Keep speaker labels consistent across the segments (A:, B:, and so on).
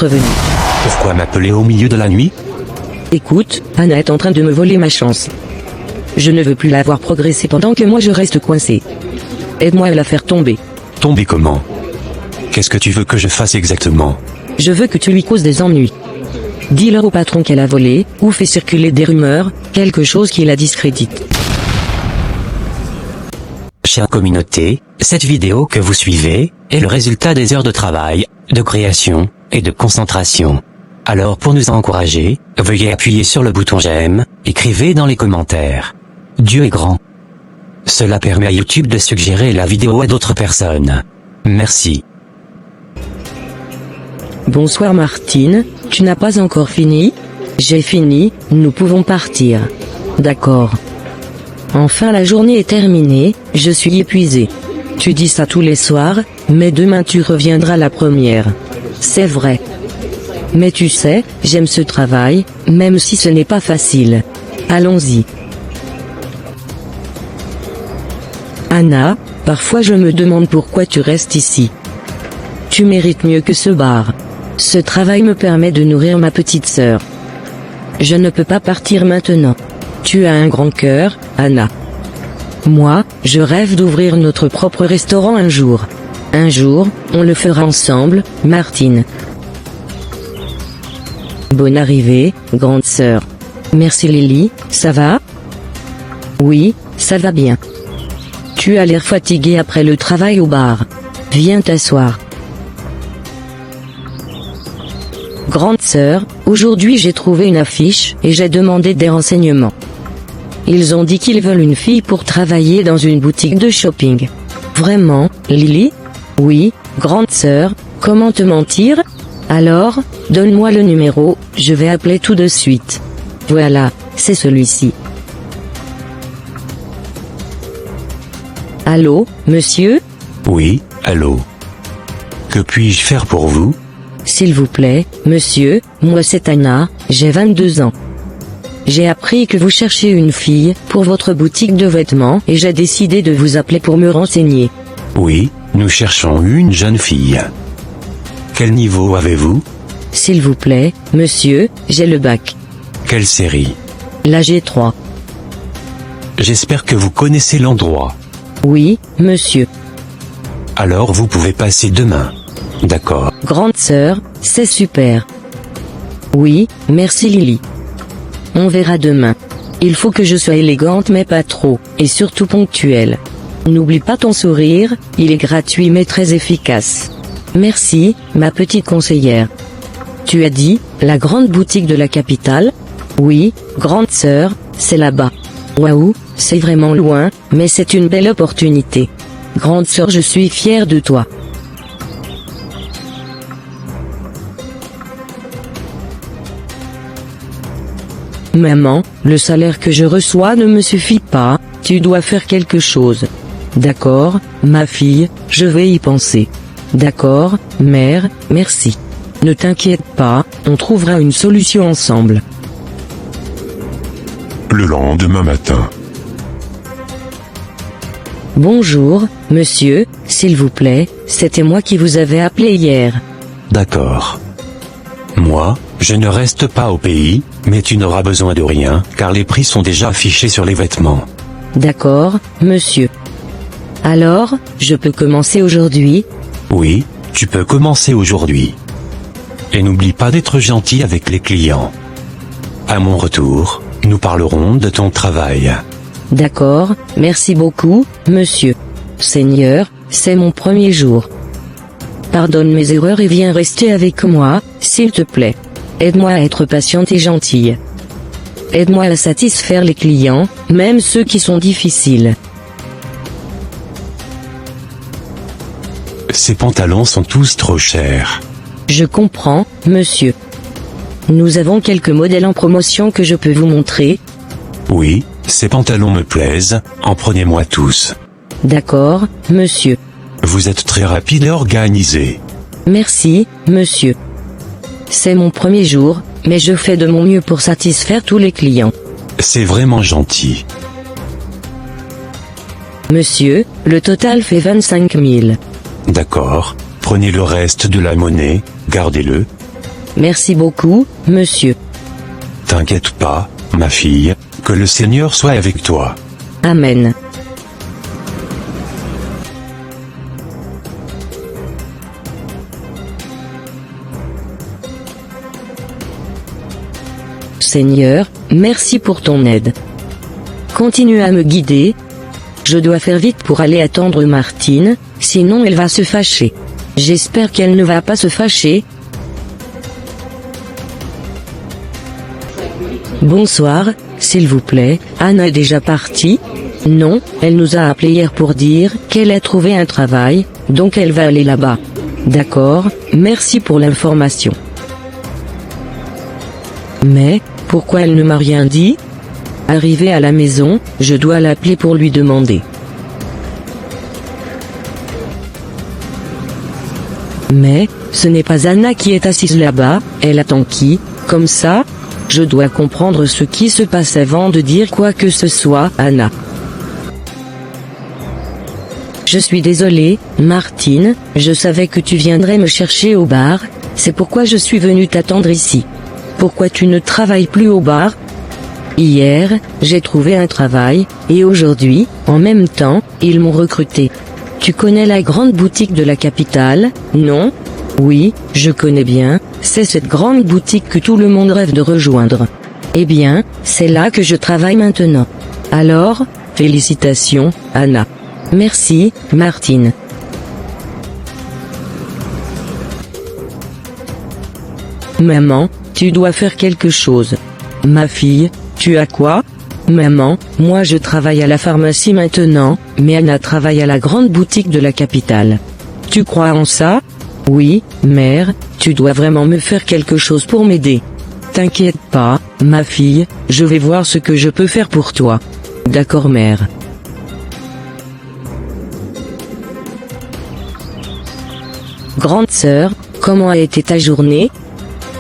A: Revenu.
B: Pourquoi m'appeler au milieu de la nuit?
A: Écoute, Anna est en train de me voler ma chance. Je ne veux plus la voir progresser pendant que moi je reste coincé. Aide-moi à la faire tomber.
B: Tomber comment? Qu'est-ce que tu veux que je fasse exactement?
A: Je veux que tu lui causes des ennuis. Dis-leur au patron qu'elle a volé, ou fait circuler des rumeurs, quelque chose qui la discrédite.
B: Chère communauté, cette vidéo que vous suivez est le résultat des heures de travail, de création et de concentration. Alors pour nous encourager, veuillez appuyer sur le bouton j'aime, écrivez dans les commentaires. Dieu est grand. Cela permet à YouTube de suggérer la vidéo à d'autres personnes. Merci.
A: Bonsoir Martine, tu n'as pas encore fini? J'ai fini, nous pouvons partir. D'accord. Enfin la journée est terminée, je suis épuisé. Tu dis ça tous les soirs, mais demain tu reviendras la première. C'est vrai. Mais tu sais, j'aime ce travail, même si ce n'est pas facile. Allons-y. Anna, parfois je me demande pourquoi tu restes ici. Tu mérites mieux que ce bar. Ce travail me permet de nourrir ma petite sœur. Je ne peux pas partir maintenant. Tu as un grand cœur, Anna. Moi, je rêve d'ouvrir notre propre restaurant un jour. Un jour, on le fera ensemble, Martine. Bonne arrivée, grande sœur. Merci Lily, ça va? Oui, ça va bien. Tu as l'air fatiguée après le travail au bar. Viens t'asseoir. Grande sœur, aujourd'hui j'ai trouvé une affiche et j'ai demandé des renseignements. Ils ont dit qu'ils veulent une fille pour travailler dans une boutique de shopping. Vraiment, Lily? Oui, grande sœur, comment te mentir? Alors, donne-moi le numéro, je vais appeler tout de suite. Voilà, c'est celui-ci. Allô, monsieur?
B: Oui, allô. Que puis-je faire pour vous?
A: S'il vous plaît, monsieur, moi c'est Anna, j'ai 22 ans. J'ai appris que vous cherchez une fille pour votre boutique de vêtements et j'ai décidé de vous appeler pour me renseigner.
B: Oui, nous cherchons une jeune fille. Quel niveau avez-vous?
A: S'il vous plaît, monsieur, j'ai le bac.
B: Quelle série?
A: La G3.
B: J'espère que vous connaissez l'endroit.
A: Oui, monsieur.
B: Alors vous pouvez passer demain. D'accord.
A: Grande sœur, c'est super. Oui, merci Lily. On verra demain. Il faut que je sois élégante mais pas trop, et surtout ponctuelle. N'oublie pas ton sourire, il est gratuit mais très efficace. Merci, ma petite conseillère. Tu as dit, la grande boutique de la capitale? Oui, grande sœur, c'est là-bas. Waouh, c'est vraiment loin, mais c'est une belle opportunité. Grande sœur, je suis fière de toi. Maman, le salaire que je reçois ne me suffit pas, tu dois faire quelque chose. D'accord, ma fille, je vais y penser. D'accord, mère, merci. Ne t'inquiète pas, on trouvera une solution ensemble.
C: Le lendemain matin.
A: Bonjour, monsieur, s'il vous plaît, c'était moi qui vous avais appelé hier.
B: D'accord. Moi, je ne reste pas au pays, mais tu n'auras besoin de rien, car les prix sont déjà affichés sur les vêtements.
A: D'accord, monsieur. Alors, je peux commencer aujourd'hui?
B: Oui, tu peux commencer aujourd'hui. Et n'oublie pas d'être gentil avec les clients. À mon retour, nous parlerons de ton travail.
A: D'accord, merci beaucoup, monsieur. Seigneur, c'est mon premier jour. Pardonne mes erreurs et viens rester avec moi, s'il te plaît. Aide-moi à être patiente et gentille. Aide-moi à satisfaire les clients, même ceux qui sont difficiles.
B: Ces pantalons sont tous trop chers.
A: Je comprends, monsieur. Nous avons quelques modèles en promotion que je peux vous montrer.
B: Oui, ces pantalons me plaisent, en prenez-moi tous.
A: D'accord, monsieur.
B: Vous êtes très rapide et organisé.
A: Merci, monsieur. C'est mon premier jour, mais je fais de mon mieux pour satisfaire tous les clients.
B: C'est vraiment gentil.
A: Monsieur, le total fait 25 000.
B: D'accord, prenez le reste de la monnaie, gardez-le.
A: Merci beaucoup, monsieur.
C: T'inquiète pas, ma fille, que le Seigneur soit avec toi.
A: Amen. Seigneur, merci pour ton aide. Continue à me guider. Je dois faire vite pour aller attendre Martine, sinon elle va se fâcher. J'espère qu'elle ne va pas se fâcher. Bonsoir, s'il vous plaît, Anna est déjà partie? Non, elle nous a appelé hier pour dire qu'elle a trouvé un travail, donc elle va aller là-bas. D'accord, merci pour l'information. Mais, pourquoi elle ne m'a rien dit? Arrivé à la maison, je dois l'appeler pour lui demander. Mais, ce n'est pas Anna qui est assise là-bas, elle attend qui? Comme ça? Je dois comprendre ce qui se passe avant de dire quoi que ce soit, Anna. Je suis désolée, Martine, je savais que tu viendrais me chercher au bar, c'est pourquoi je suis venue t'attendre ici. Pourquoi tu ne travailles plus au bar? Hier, j'ai trouvé un travail, et aujourd'hui, en même temps, ils m'ont recruté. Tu connais la grande boutique de la capitale, non? Oui, je connais bien, c'est cette grande boutique que tout le monde rêve de rejoindre. Eh bien, c'est là que je travaille maintenant. Alors, félicitations, Anna. Merci, Martine. Maman, tu dois faire quelque chose. Ma fille, tu as quoi? Maman, moi je travaille à la pharmacie maintenant, mais Anna travaille à la grande boutique de la capitale. Tu crois en ça? Oui, mère, tu dois vraiment me faire quelque chose pour m'aider. T'inquiète pas, ma fille, je vais voir ce que je peux faire pour toi. D'accord, mère. Grande sœur, comment a été ta journée?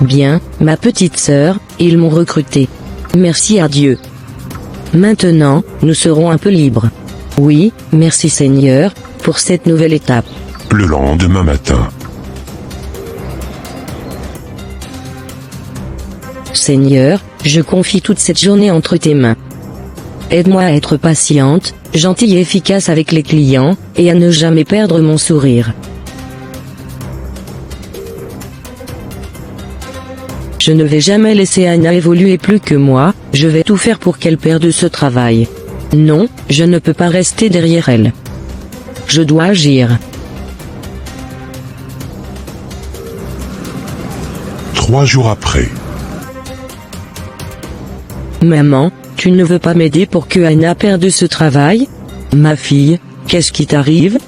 A: Bien, ma petite sœur, ils m'ont recruté. Merci à Dieu. Maintenant, nous serons un peu libres. Oui, merci Seigneur, pour cette nouvelle étape.
C: Le lendemain matin.
A: Seigneur, je confie toute cette journée entre tes mains. Aide-moi à être patiente, gentille et efficace avec les clients, et à ne jamais perdre mon sourire. Je ne vais jamais laisser Anna évoluer plus que moi, je vais tout faire pour qu'elle perde ce travail. Non, je ne peux pas rester derrière elle. Je dois agir.
C: 3 jours après.
A: Maman, tu ne veux pas m'aider pour que Anna perde ce travail? Ma fille, qu'est-ce qui t'arrive?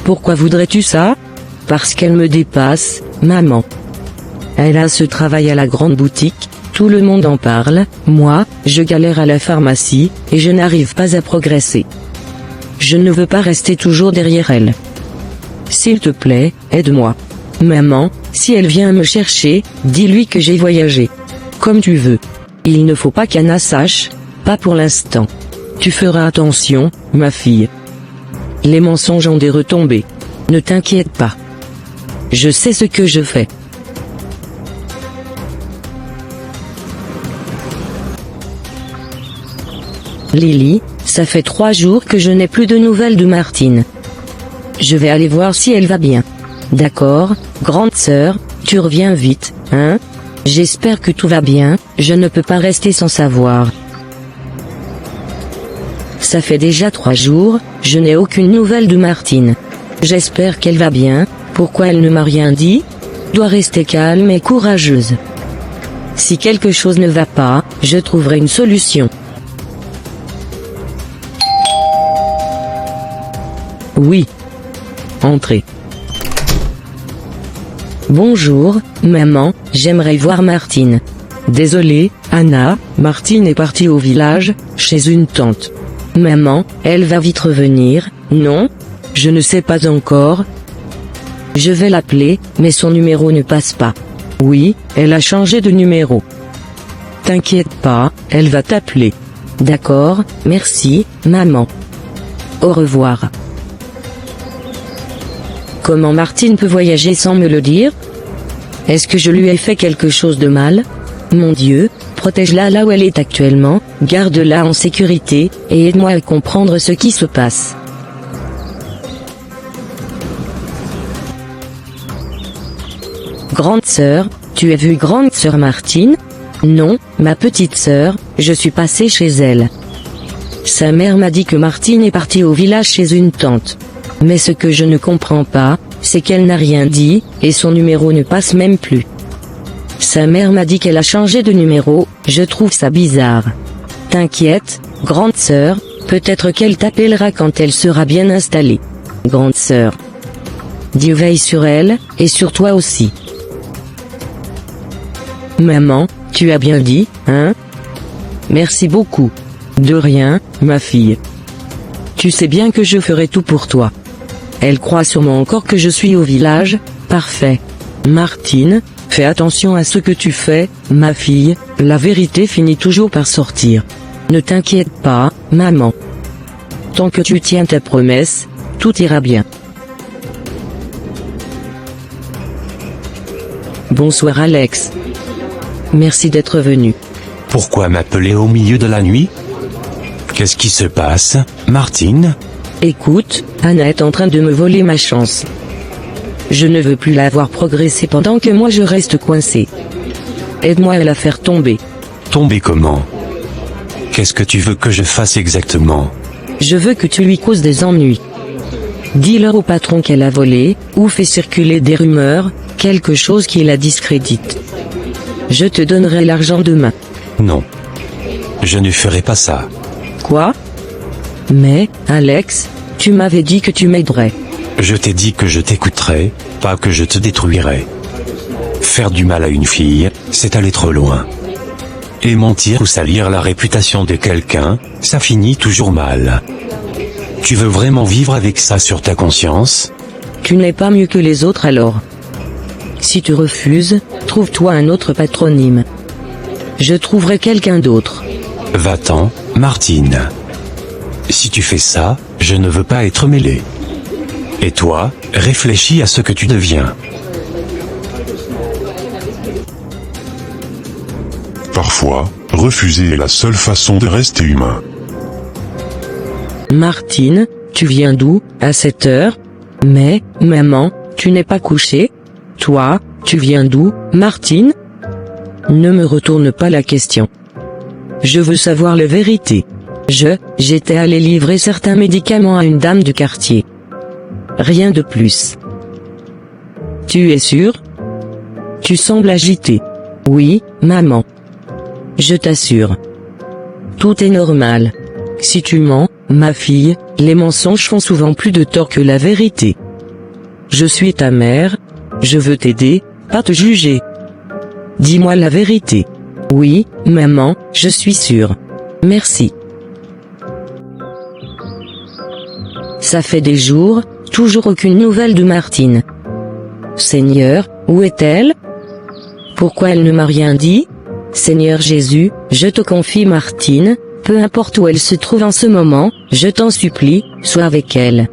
A: Pourquoi voudrais-tu ça? Parce qu'elle me dépasse, maman. Elle a ce travail à la grande boutique, tout le monde en parle, moi, je galère à la pharmacie, et je n'arrive pas à progresser. Je ne veux pas rester toujours derrière elle. S'il te plaît, aide-moi. Maman, si elle vient me chercher, dis-lui que j'ai voyagé. Comme tu veux. Il ne faut pas qu'Anna sache, pas pour l'instant. Tu feras attention, ma fille. Les mensonges ont des retombées. Ne t'inquiète pas. Je sais ce que je fais. Lily, ça fait 3 jours que je n'ai plus de nouvelles de Martine. Je vais aller voir si elle va bien. D'accord, grande sœur, tu reviens vite, hein? J'espère que tout va bien, je ne peux pas rester sans savoir. Ça fait déjà 3 jours, je n'ai aucune nouvelle de Martine. J'espère qu'elle va bien, pourquoi elle ne m'a rien dit? Dois rester calme et courageuse. Si quelque chose ne va pas, je trouverai une solution. Oui. Entrez. Bonjour, maman, j'aimerais voir Martine. Désolée, Anna, Martine est partie au village, chez une tante. Maman, elle va vite revenir, non? Je ne sais pas encore. Je vais l'appeler, mais son numéro ne passe pas. Oui, elle a changé de numéro. T'inquiète pas, elle va t'appeler. D'accord, merci, maman. Au revoir. Comment Martine peut voyager sans me le dire? Est-ce que je lui ai fait quelque chose de mal? Mon Dieu, protège-la là où elle est actuellement, garde-la en sécurité, et aide-moi à comprendre ce qui se passe. Grande sœur, tu as vu grande sœur Martine? Non, ma petite sœur, je suis passée chez elle. Sa mère m'a dit que Martine est partie au village chez une tante. Mais ce que je ne comprends pas, c'est qu'elle n'a rien dit, et son numéro ne passe même plus. Sa mère m'a dit qu'elle a changé de numéro, je trouve ça bizarre. T'inquiète, grande sœur, peut-être qu'elle t'appellera quand elle sera bien installée. Grande sœur. Dieu veille sur elle, et sur toi aussi. Maman, tu as bien dit, hein? Merci beaucoup. De rien, ma fille. Tu sais bien que je ferai tout pour toi. Elle croit sûrement encore que je suis au village, parfait. Martine, fais attention à ce que tu fais, ma fille, la vérité finit toujours par sortir. Ne t'inquiète pas, maman. Tant que tu tiens ta promesse, tout ira bien. Bonsoir Alex. Merci d'être venu.
C: Pourquoi m'appeler au milieu de la nuit? Qu'est-ce qui se passe, Martine?
A: Écoute, Anna est en train de me voler ma chance. Je ne veux plus la voir progresser pendant que moi je reste coincé. Aide-moi à la faire tomber.
C: Tomber comment? Qu'est-ce que tu veux que je fasse exactement?
A: Je veux que tu lui causes des ennuis. Dis-leur au patron qu'elle a volé, ou fait circuler des rumeurs, quelque chose qui la discrédite. Je te donnerai l'argent demain.
C: Non. Je ne ferai pas ça.
A: Quoi? Mais, Alex, tu m'avais dit que tu m'aiderais.
C: Je t'ai dit que je t'écouterai, pas que je te détruirai. Faire du mal à une fille, c'est aller trop loin. Et mentir ou salir la réputation de quelqu'un, ça finit toujours mal. Tu veux vraiment vivre avec ça sur ta conscience?
A: Tu n'es pas mieux que les autres alors. Si tu refuses, trouve-toi un autre patronyme. Je trouverai quelqu'un d'autre.
C: Va-t'en, Martine. Si tu fais ça, je ne veux pas être mêlé. Et toi, réfléchis à ce que tu deviens.
D: Parfois, refuser est la seule façon de rester humain.
A: Martine, tu viens d'où, à cette heure? Mais, maman, tu n'es pas couchée? Toi, tu viens d'où, Martine? Ne me retourne pas la question. Je veux savoir la vérité. J'étais allé livrer certains médicaments à une dame du quartier. Rien de plus. Tu es sûr? Tu sembles agité. Oui, maman. Je t'assure. Tout est normal. Si tu mens, ma fille, les mensonges font souvent plus de tort que la vérité. Je suis ta mère. Je veux t'aider, pas te juger. Dis-moi la vérité. Oui, maman, je suis sûre. Merci. Ça fait des jours, toujours aucune nouvelle de Martine. Seigneur, où est-elle? Pourquoi elle ne m'a rien dit? Seigneur Jésus, je te confie Martine, peu importe où elle se trouve en ce moment, je t'en supplie, sois avec elle.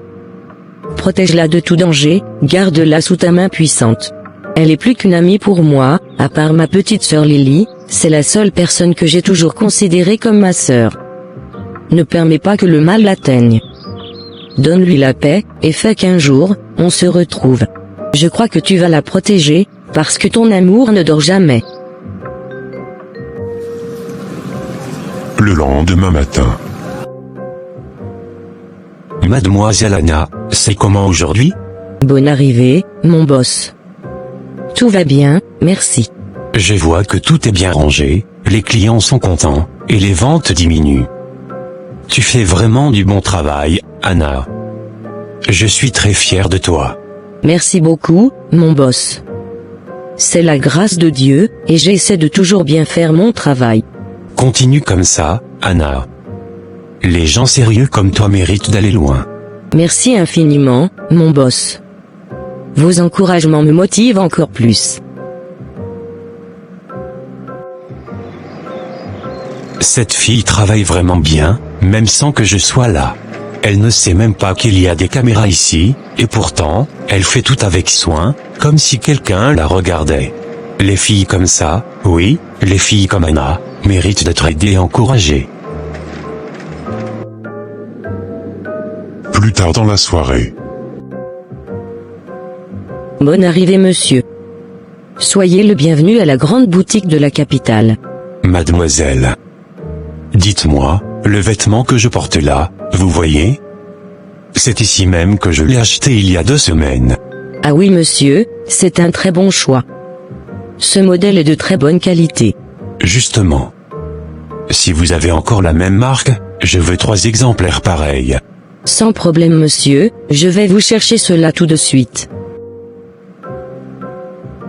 A: Protège-la de tout danger, garde-la sous ta main puissante. Elle est plus qu'une amie pour moi, à part ma petite sœur Lily, c'est la seule personne que j'ai toujours considérée comme ma sœur. Ne permets pas que le mal l'atteigne. Donne-lui la paix, et fais qu'un jour, on se retrouve. Je crois que tu vas la protéger, parce que ton amour ne dort jamais.
D: Le lendemain matin.
C: Mademoiselle Anna, c'est comment aujourd'hui?
A: Bonne arrivée, mon boss. Tout va bien, merci.
C: Je vois que tout est bien rangé, les clients sont contents, et les ventes diminuent. Tu fais vraiment du bon travail, Anna. Je suis très fier de toi.
A: Merci beaucoup, mon boss. C'est la grâce de Dieu, et j'essaie de toujours bien faire mon travail.
C: Continue comme ça, Anna. Les gens sérieux comme toi méritent d'aller loin.
A: Merci infiniment, mon boss. Vos encouragements me motivent encore plus.
C: Cette fille travaille vraiment bien, même sans que je sois là. Elle ne sait même pas qu'il y a des caméras ici, et pourtant, elle fait tout avec soin, comme si quelqu'un la regardait. Les filles comme ça, oui, les filles comme Anna, méritent d'être aidées et encouragées.
D: Plus tard dans la soirée.
A: Bonne arrivée monsieur. Soyez le bienvenu à la grande boutique de la capitale.
C: Mademoiselle. Dites-moi, le vêtement que je porte là, vous voyez? C'est ici même que je l'ai acheté il y a 2 semaines.
A: Ah oui monsieur, c'est un très bon choix. Ce modèle est de très bonne qualité.
C: Justement. Si vous avez encore la même marque, je veux 3 exemplaires pareils.
A: Sans problème monsieur, je vais vous chercher cela tout de suite.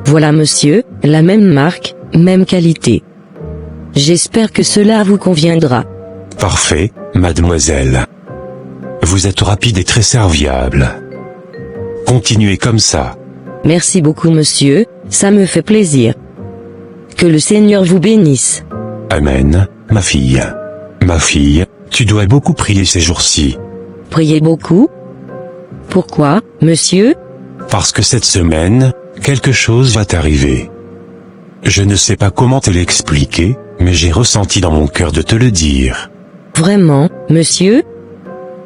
A: Voilà monsieur, la même marque, même qualité. J'espère que cela vous conviendra.
C: Parfait, mademoiselle. Vous êtes rapide et très serviable. Continuez comme ça.
A: Merci beaucoup monsieur, ça me fait plaisir. Que le Seigneur vous bénisse.
C: Amen, ma fille. Ma fille, tu dois beaucoup prier ces jours-ci.
A: Priez beaucoup? Pourquoi, monsieur?
C: Parce que cette semaine, quelque chose va t'arriver. Je ne sais pas comment te l'expliquer, mais j'ai ressenti dans mon cœur de te le dire.
A: Vraiment, monsieur?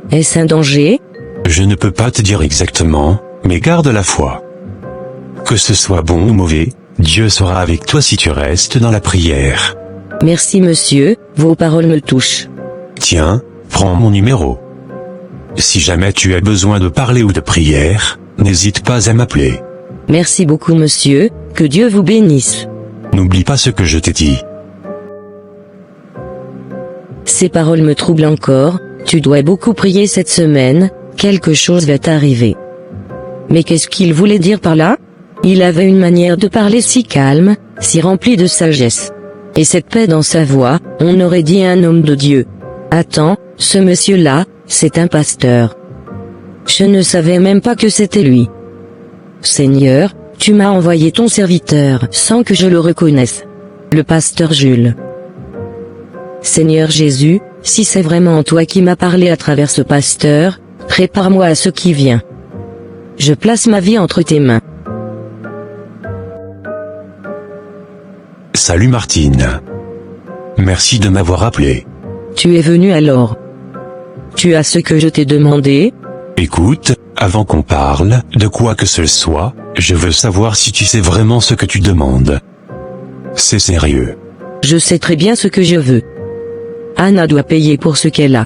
A: Est-ce un danger?
C: Je ne peux pas te dire exactement, mais garde la foi. Que ce soit bon ou mauvais, Dieu sera avec toi si tu restes dans la prière.
A: Merci monsieur, vos paroles me touchent.
C: Tiens, prends mon numéro. Si jamais tu as besoin de parler ou de prière, n'hésite pas à m'appeler.
A: Merci beaucoup monsieur, que Dieu vous bénisse.
C: N'oublie pas ce que je t'ai dit.
A: Ces paroles me troublent encore, tu dois beaucoup prier cette semaine, quelque chose va t'arriver. Mais qu'est-ce qu'il voulait dire par là? Il avait une manière de parler si calme, si remplie de sagesse. Et cette paix dans sa voix, on aurait dit un homme de Dieu. Attends, ce monsieur-là, c'est un pasteur. Je ne savais même pas que c'était lui. Seigneur, tu m'as envoyé ton serviteur sans que je le reconnaisse. Le pasteur Jules. Seigneur Jésus, si c'est vraiment toi qui m'as parlé à travers ce pasteur, prépare-moi à ce qui vient. Je place ma vie entre tes mains.
C: Salut Martine. Merci de m'avoir appelé.
A: Tu es venu alors. Tu as ce que je t'ai demandé?
C: Écoute, avant qu'on parle, de quoi que ce soit, je veux savoir si tu sais vraiment ce que tu demandes. C'est sérieux.
A: Je sais très bien ce que je veux. Anna doit payer pour ce qu'elle a.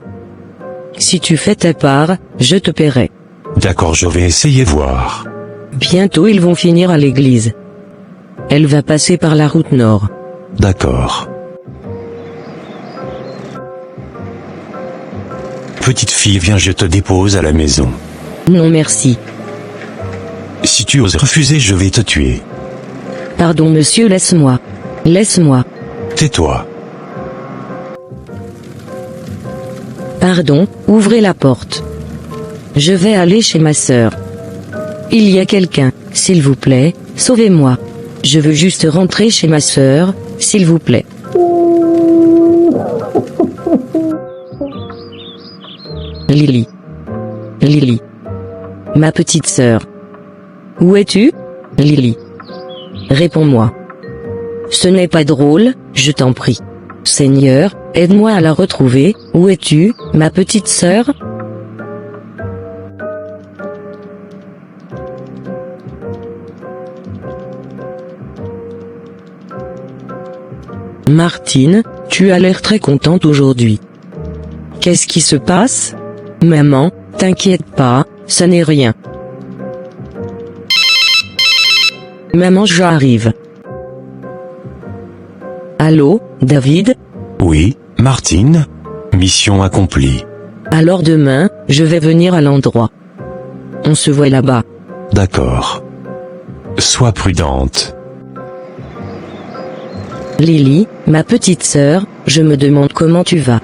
A: Si tu fais ta part, je te paierai.
C: D'accord, je vais essayer voir.
A: Bientôt ils vont finir à l'église. Elle va passer par la route nord.
C: D'accord. Petite fille, viens, je te dépose à la maison.
A: Non merci.
C: Si tu oses refuser, je vais te tuer.
A: Pardon monsieur, laisse-moi. Laisse-moi.
C: Tais-toi.
A: Pardon, ouvrez la porte. Je vais aller chez ma sœur. Il y a quelqu'un, s'il vous plaît, sauvez-moi. Je veux juste rentrer chez ma sœur, s'il vous plaît. Lily. Lily. Ma petite sœur. Où es-tu, Lily? Réponds-moi. Ce n'est pas drôle, je t'en prie. Seigneur, aide-moi à la retrouver. Où es-tu, ma petite sœur? Martine, tu as l'air très contente aujourd'hui. Qu'est-ce qui se passe? Maman, t'inquiète pas, ça n'est rien. Maman, j'arrive. Allô, David?
C: Oui, Martine? Mission accomplie.
A: Alors demain, je vais venir à l'endroit. On se voit là-bas.
C: D'accord. Sois prudente.
A: Lily, ma petite sœur, je me demande comment tu vas.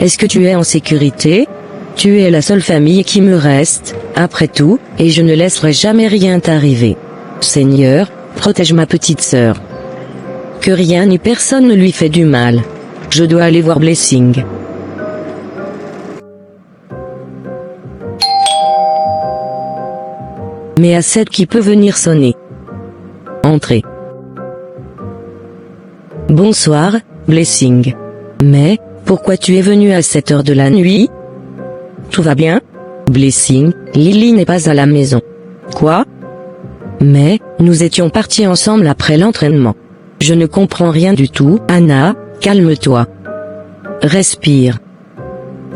A: Est-ce que tu es en sécurité? Tu es la seule famille qui me reste, après tout, et je ne laisserai jamais rien t'arriver. Seigneur, protège ma petite sœur. Que rien ni personne ne lui fait du mal. Je dois aller voir Blessing. Mais à 7 qui peut venir sonner. Entrez. Bonsoir, Blessing. Mais, pourquoi tu es venu à cette heure de la nuit? Tout va bien? Blessing, Lily n'est pas à la maison. Quoi? Mais, nous étions partis ensemble après l'entraînement. Je ne comprends rien du tout. Anna, calme-toi. Respire.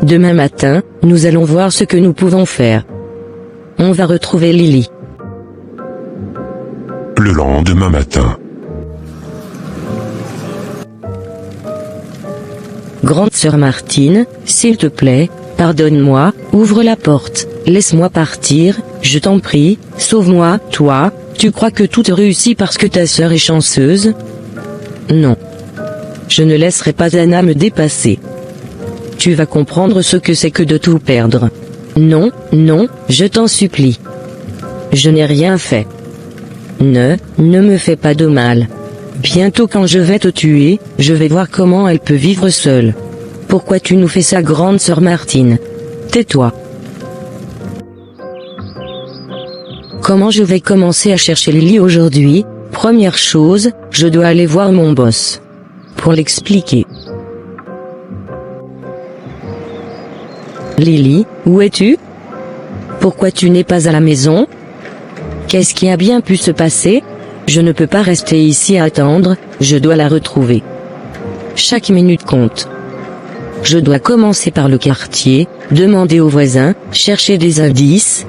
A: Demain matin, nous allons voir ce que nous pouvons faire. On va retrouver Lily.
D: Le lendemain matin.
A: Grande sœur Martine, s'il te plaît, pardonne-moi, ouvre la porte, laisse-moi partir, je t'en prie, sauve-moi. Toi, tu crois que tout te réussit parce que ta sœur est chanceuse? Non. Je ne laisserai pas Anna me dépasser. Tu vas comprendre ce que c'est que de tout perdre. Non, non, je t'en supplie. Je n'ai rien fait. Ne me fais pas de mal. Bientôt quand je vais te tuer, je vais voir comment elle peut vivre seule. Pourquoi tu nous fais ça, grande sœur Martine? Tais-toi. Comment je vais commencer à chercher Lily aujourd'hui? Première chose, je dois aller voir mon boss. Pour l'expliquer. Lily, où es-tu? Pourquoi tu n'es pas à la maison? Qu'est-ce qui a bien pu se passer? Je ne peux pas rester ici à attendre, je dois la retrouver. Chaque minute compte. Je dois commencer par le quartier, demander aux voisins, chercher des indices.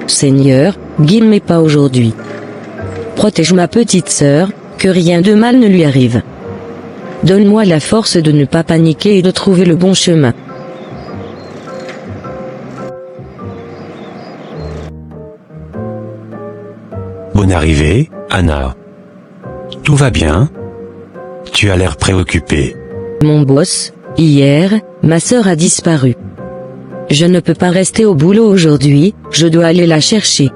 A: Seigneur, guide mes pas aujourd'hui. Protège ma petite sœur, que rien de mal ne lui arrive. Donne-moi la force de ne pas paniquer et de trouver le bon chemin.
C: Bonne arrivée, Anna. Tout va bien? Tu as l'air préoccupée.
A: Mon boss, hier, ma sœur a disparu. Je ne peux pas rester au boulot aujourd'hui, je dois aller la chercher.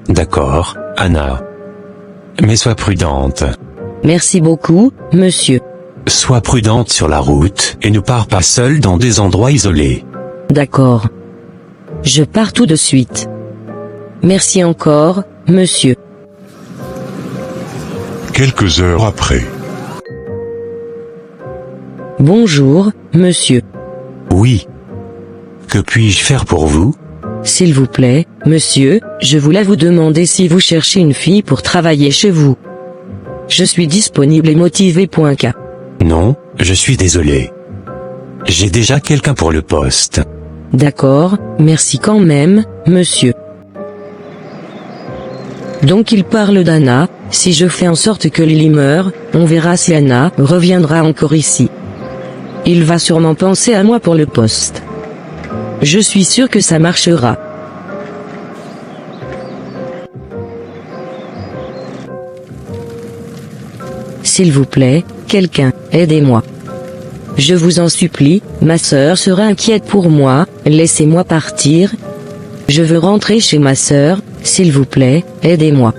C: D'accord, Anna. Mais sois prudente.
A: Merci beaucoup, monsieur.
C: Sois prudente sur la route et ne pars pas seule dans des endroits isolés.
A: D'accord. Je pars tout de suite. Merci encore, monsieur.
D: Quelques heures après.
A: Bonjour, monsieur.
C: Oui. Que puis-je faire pour vous?
A: S'il vous plaît, monsieur, je voulais vous demander si vous cherchez une fille pour travailler chez vous. Je suis disponible et motivé. K.
C: Non, je suis désolé. J'ai déjà quelqu'un pour le poste.
A: D'accord, merci quand même, monsieur. Donc il parle d'Anna, si je fais en sorte que Lily meure, on verra si Anna reviendra encore ici. Il va sûrement penser à moi pour le poste. Je suis sûr que ça marchera. S'il vous plaît, quelqu'un, aidez-moi. Je vous en supplie, ma sœur sera inquiète pour moi, laissez-moi partir. Je veux rentrer chez ma sœur, s'il vous plaît, aidez-moi.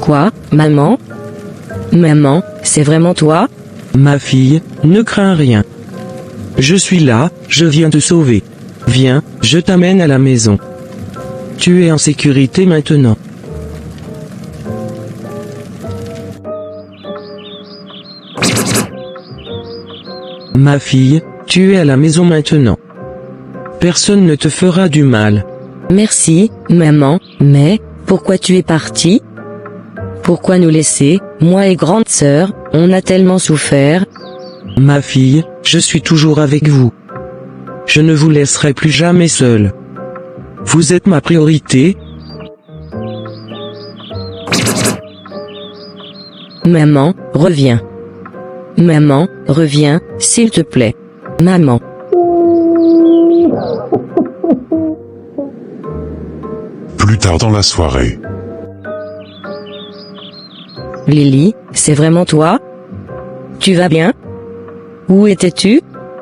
A: Quoi, maman? Maman, c'est vraiment toi?
E: Ma fille, ne crains rien. Je suis là, je viens te sauver. Viens, je t'amène à la maison. Tu es en sécurité maintenant. Ma fille, tu es à la maison maintenant. Personne ne te fera du mal.
A: Merci, maman, mais, pourquoi tu es partie? Pourquoi nous laisser, moi et grande sœur, on a tellement souffert?
E: Ma fille, je suis toujours avec vous. Je ne vous laisserai plus jamais seule. Vous êtes ma priorité.
A: Maman, reviens. Maman, reviens, s'il te plaît. Maman.
D: Plus tard dans la soirée.
A: Lily, c'est vraiment toi? Tu vas bien? Où étais-tu?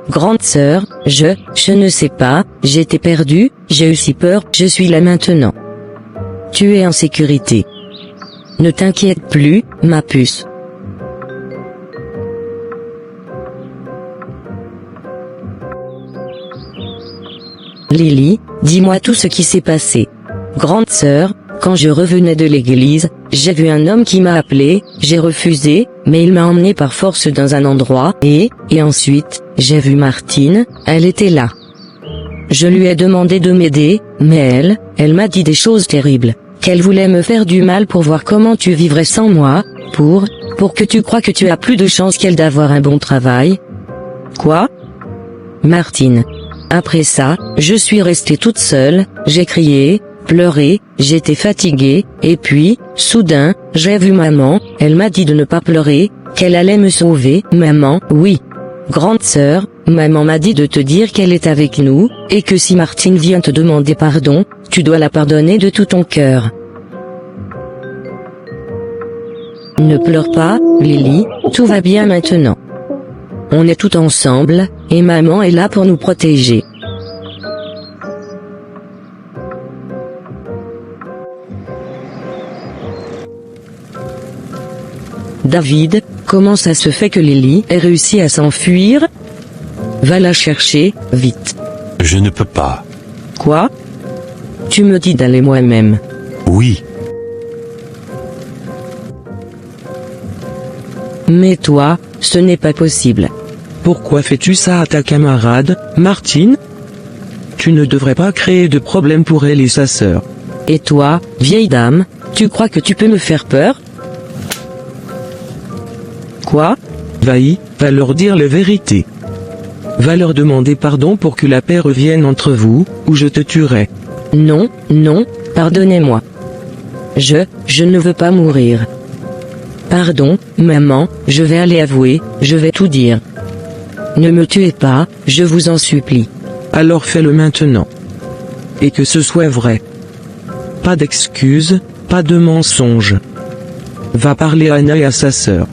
A: Grande sœur, je ne sais pas, j'étais perdue, j'ai eu si peur, je suis là maintenant. Tu es en sécurité. Ne t'inquiète plus, ma puce. Lily, dis-moi tout ce qui s'est passé. grande sœur, quand je revenais de l'église, j'ai vu un homme qui m'a appelé, j'ai refusé, mais il m'a emmené par force dans un endroit, et ensuite, j'ai vu Martine, elle était là. Je lui ai demandé de m'aider, mais elle m'a dit des choses terribles, qu'elle voulait me faire du mal pour voir comment tu vivrais sans moi, pour que tu crois que tu as plus de chance qu'elle d'avoir un bon travail. Quoi? Martine. Après ça, je suis restée toute seule, j'ai crié, pleuré, j'étais fatiguée, et puis, soudain, j'ai vu maman, elle m'a dit de ne pas pleurer, qu'elle allait me sauver. Maman, oui. Grande sœur, maman m'a dit de te dire qu'elle est avec nous, et que si Martine vient te demander pardon, tu dois la pardonner de tout ton cœur. Ne pleure pas, Lily, tout va bien maintenant. On est tout ensemble, et maman est là pour nous protéger. David, comment ça se fait que Lily ait réussi à s'enfuir? Va la chercher, vite.
C: Je ne peux pas.
A: Quoi? Tu me dis d'aller moi-même.
C: Oui.
A: Mais toi, ce n'est pas possible.
E: Pourquoi fais-tu ça à ta camarade, Martine? Tu ne devrais pas créer de problème pour elle et sa sœur.
A: Et toi, vieille dame, tu crois que tu peux me faire peur? Quoi?
E: Va leur dire la vérité. Va leur demander pardon pour que la paix revienne entre vous, ou je te tuerai.
A: Non, pardonnez-moi. Je ne veux pas mourir. Pardon, maman, je vais aller avouer, je vais tout dire. Ne me tuez pas, je vous en supplie.
E: Alors fais-le maintenant. Et que ce soit vrai. Pas d'excuses, pas de mensonges. Va parler à Anna et à sa sœur.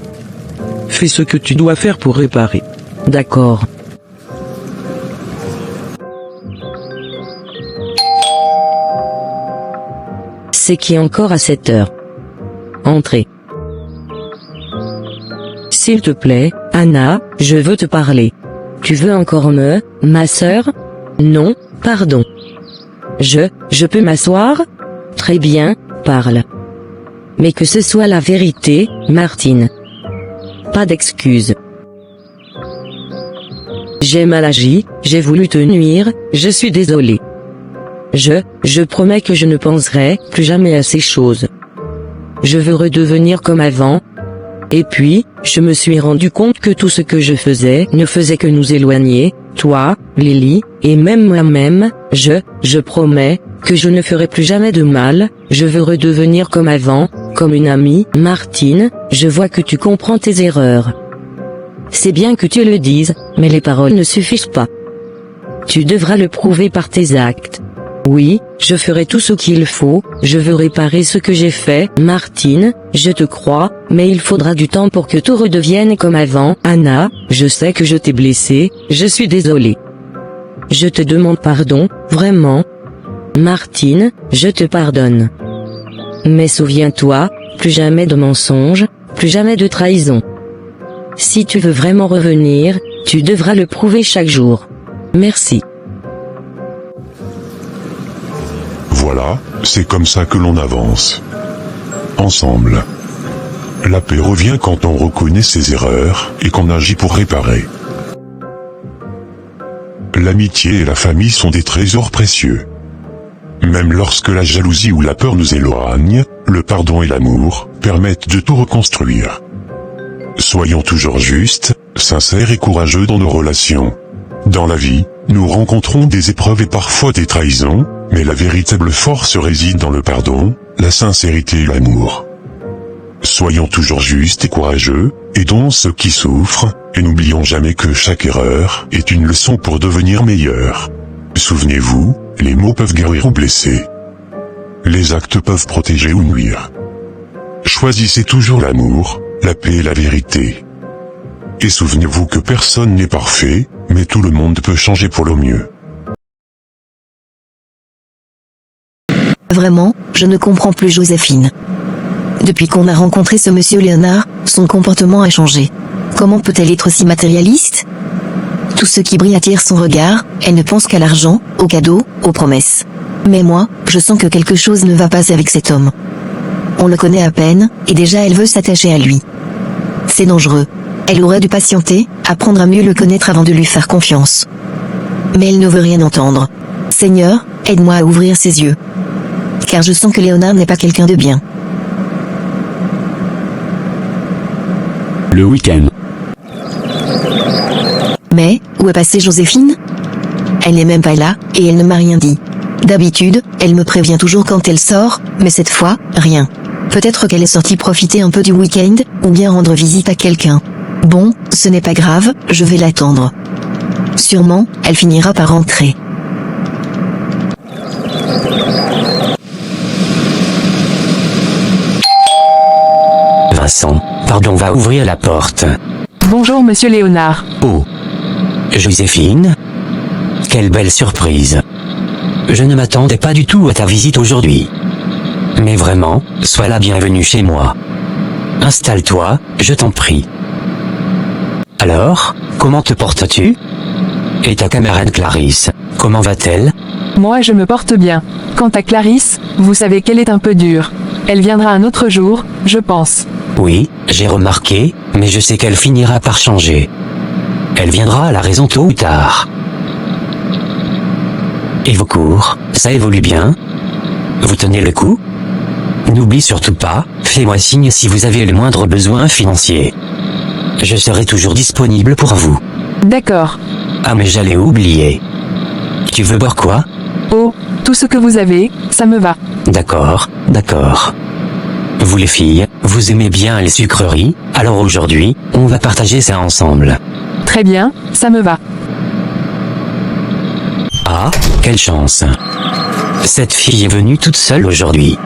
E: Fais ce que tu dois faire pour réparer.
A: D'accord. C'est qui encore à cette heure? Entrez. S'il te plaît, Anna, je veux te parler. Tu veux encore ma sœur? Non, pardon. Je peux m'asseoir? Très bien, parle. Mais que ce soit la vérité, Martine. Pas d'excuses. J'ai mal agi, j'ai voulu te nuire, je suis désolée. Je promets que je ne penserai plus jamais à ces choses. Je veux redevenir comme avant. Et puis, je me suis rendu compte que tout ce que je faisais ne faisait que nous éloigner, toi, Lily, et même moi-même. Je promets que je ne ferai plus jamais de mal, je veux redevenir comme avant, comme une amie. Martine, je vois que tu comprends tes erreurs. C'est bien que tu le dises, mais les paroles ne suffisent pas. Tu devras le prouver par tes actes. Oui, je ferai tout ce qu'il faut, je veux réparer ce que j'ai fait. Martine, je te crois, mais il faudra du temps pour que tout redevienne comme avant. Anna, je sais que je t'ai blessée, je suis désolée. Je te demande pardon, vraiment. Martine, je te pardonne. Mais souviens-toi, plus jamais de mensonges, plus jamais de trahison. Si tu veux vraiment revenir, tu devras le prouver chaque jour. Merci.
D: Voilà, c'est comme ça que l'on avance. Ensemble. La paix revient quand on reconnaît ses erreurs et qu'on agit pour réparer. L'amitié et la famille sont des trésors précieux. Même lorsque la jalousie ou la peur nous éloignent, le pardon et l'amour permettent de tout reconstruire. Soyons toujours justes, sincères et courageux dans nos relations. Dans la vie, nous rencontrons des épreuves et parfois des trahisons, mais la véritable force réside dans le pardon, la sincérité et l'amour. Soyons toujours justes et courageux, aidons ceux qui souffrent, et n'oublions jamais que chaque erreur est une leçon pour devenir meilleur. Souvenez-vous, les mots peuvent guérir ou blesser. Les actes peuvent protéger ou nuire. Choisissez toujours l'amour, la paix et la vérité. Et souvenez-vous que personne n'est parfait, mais tout le monde peut changer pour le mieux.
F: Vraiment, je ne comprends plus Joséphine. Depuis qu'on a rencontré ce monsieur Léonard, son comportement a changé. Comment peut-elle être si matérialiste? Tout ce qui brille attire son regard, elle ne pense qu'à l'argent, aux cadeaux, aux promesses. Mais moi, je sens que quelque chose ne va pas avec cet homme. On le connaît à peine, et déjà elle veut s'attacher à lui. C'est dangereux. Elle aurait dû patienter, apprendre à mieux le connaître avant de lui faire confiance. Mais elle ne veut rien entendre. Seigneur, aide-moi à ouvrir ses yeux. Car je sens que Léonard n'est pas quelqu'un de bien.
G: Le week-end.
F: Mais, où est passée Joséphine? Elle n'est même pas là, et elle ne m'a rien dit. D'habitude, elle me prévient toujours quand elle sort, mais cette fois, rien. Peut-être qu'elle est sortie profiter un peu du week-end, ou bien rendre visite à quelqu'un. Bon, ce n'est pas grave, je vais l'attendre. Sûrement, elle finira par rentrer.
B: Vincent, pardon, va ouvrir la porte.
H: Bonjour monsieur Léonard.
B: Oh. Joséphine? Quelle belle surprise. Je ne m'attendais pas du tout à ta visite aujourd'hui. Mais vraiment, sois la bienvenue chez moi. Installe-toi, je t'en prie. Alors, comment te portes-tu? Et ta camarade Clarisse, comment va-t-elle?
H: Moi je me porte bien. Quant à Clarisse, vous savez qu'elle est un peu dure. Elle viendra un autre jour, je pense.
B: Oui, j'ai remarqué, mais je sais qu'elle finira par changer. Elle viendra à la raison tôt ou tard. Et vos cours, ça évolue bien? Vous tenez le coup? N'oublie surtout pas, fais-moi signe si vous avez le moindre besoin financier. Je serai toujours disponible pour vous.
H: D'accord.
B: Ah mais j'allais oublier. Tu veux boire quoi?
H: Oh, tout ce que vous avez, ça me va.
B: D'accord, d'accord. Vous les filles, vous aimez bien les sucreries, alors aujourd'hui, on va partager ça ensemble.
H: Très bien, ça me va.
B: Ah, quelle chance. Cette fille est venue toute seule aujourd'hui.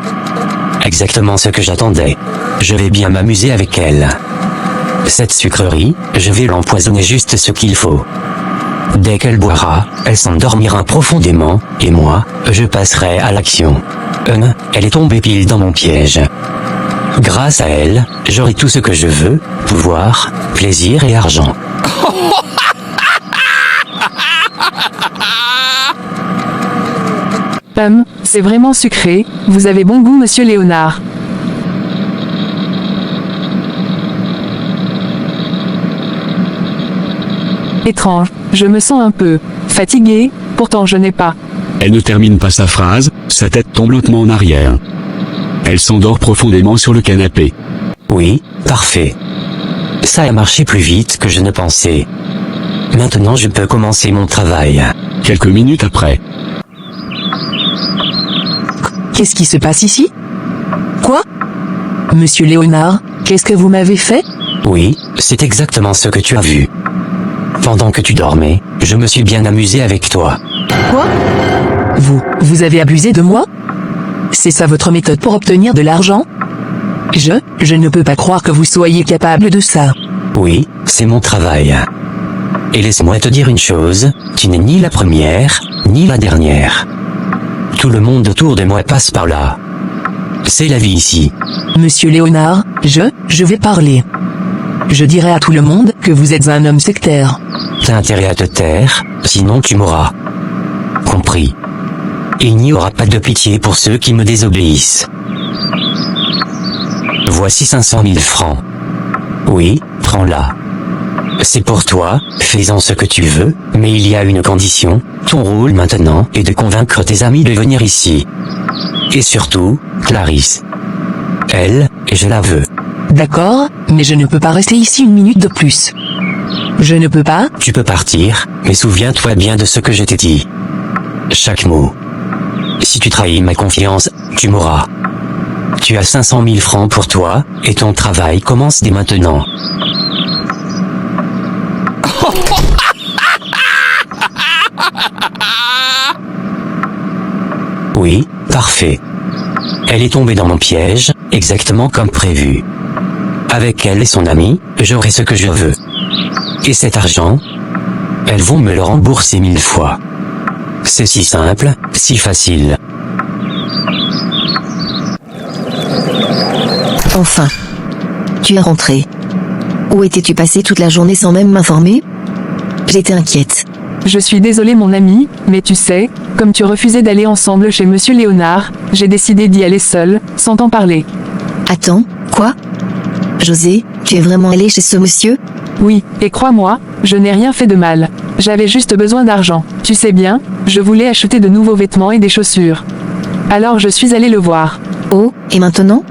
B: Exactement ce que j'attendais. Je vais bien m'amuser avec elle. Cette sucrerie, je vais l'empoisonner juste ce qu'il faut. Dès qu'elle boira, elle s'endormira profondément, et moi, je passerai à l'action. Elle est tombée pile dans mon piège. Grâce à elle, j'aurai tout ce que je veux, pouvoir, plaisir et argent.
H: C'est vraiment sucré, vous avez bon goût monsieur Léonard. Étrange, je me sens un peu fatiguée, pourtant je n'ai pas.
G: Elle ne termine pas sa phrase, sa tête tombe lentement en arrière. Elle s'endort profondément sur le canapé.
B: Oui, parfait. Ça a marché plus vite que je ne pensais. Maintenant je peux commencer mon travail.
G: Quelques minutes après.
I: Qu'est-ce qui se passe ici? Quoi? Monsieur Léonard, qu'est-ce que vous m'avez fait?
B: Oui, c'est exactement ce que tu as vu. Pendant que tu dormais, je me suis bien amusé avec toi.
I: Quoi? Vous avez abusé de moi? C'est ça votre méthode pour obtenir de l'argent? Je ne peux pas croire que vous soyez capable de ça.
B: Oui, c'est mon travail. Et laisse-moi te dire une chose, tu n'es ni la première, ni la dernière. Tout le monde autour de moi passe par là. C'est la vie ici.
I: Monsieur Léonard, je vais parler. Je dirai à tout le monde que vous êtes un homme sectaire.
B: T'as intérêt à te taire, sinon tu mourras. Compris. Il n'y aura pas de pitié pour ceux qui me désobéissent. Voici 500 000 francs. Oui, prends-la. C'est pour toi, fais-en ce que tu veux, mais il y a une condition, ton rôle maintenant est de convaincre tes amis de venir ici. Et surtout, Clarisse. Elle, je la veux.
I: D'accord, mais je ne peux pas rester ici une minute de plus. Je ne peux pas.
B: Tu peux partir, mais souviens-toi bien de ce que je t'ai dit. Chaque mot. Si tu trahis ma confiance, tu mourras. Tu as 500 000 francs pour toi, et ton travail commence dès maintenant. Oui, parfait. Elle est tombée dans mon piège, exactement comme prévu. Avec elle et son ami, j'aurai ce que je veux. Et cet argent, elles vont me le rembourser 1000 fois. C'est si simple, si facile.
F: Enfin. Tu es rentré. Où étais-tu passé toute la journée sans même m'informer? J'étais inquiète.
H: Je suis désolée mon ami, mais tu sais, comme tu refusais d'aller ensemble chez Monsieur Léonard, j'ai décidé d'y aller seule, sans t'en parler.
F: Attends, quoi? José, tu es vraiment allé chez ce monsieur?
H: Oui, et crois-moi, je n'ai rien fait de mal. J'avais juste besoin d'argent. Tu sais bien, je voulais acheter de nouveaux vêtements et des chaussures. Alors je suis allé le voir.
F: Oh, et maintenant?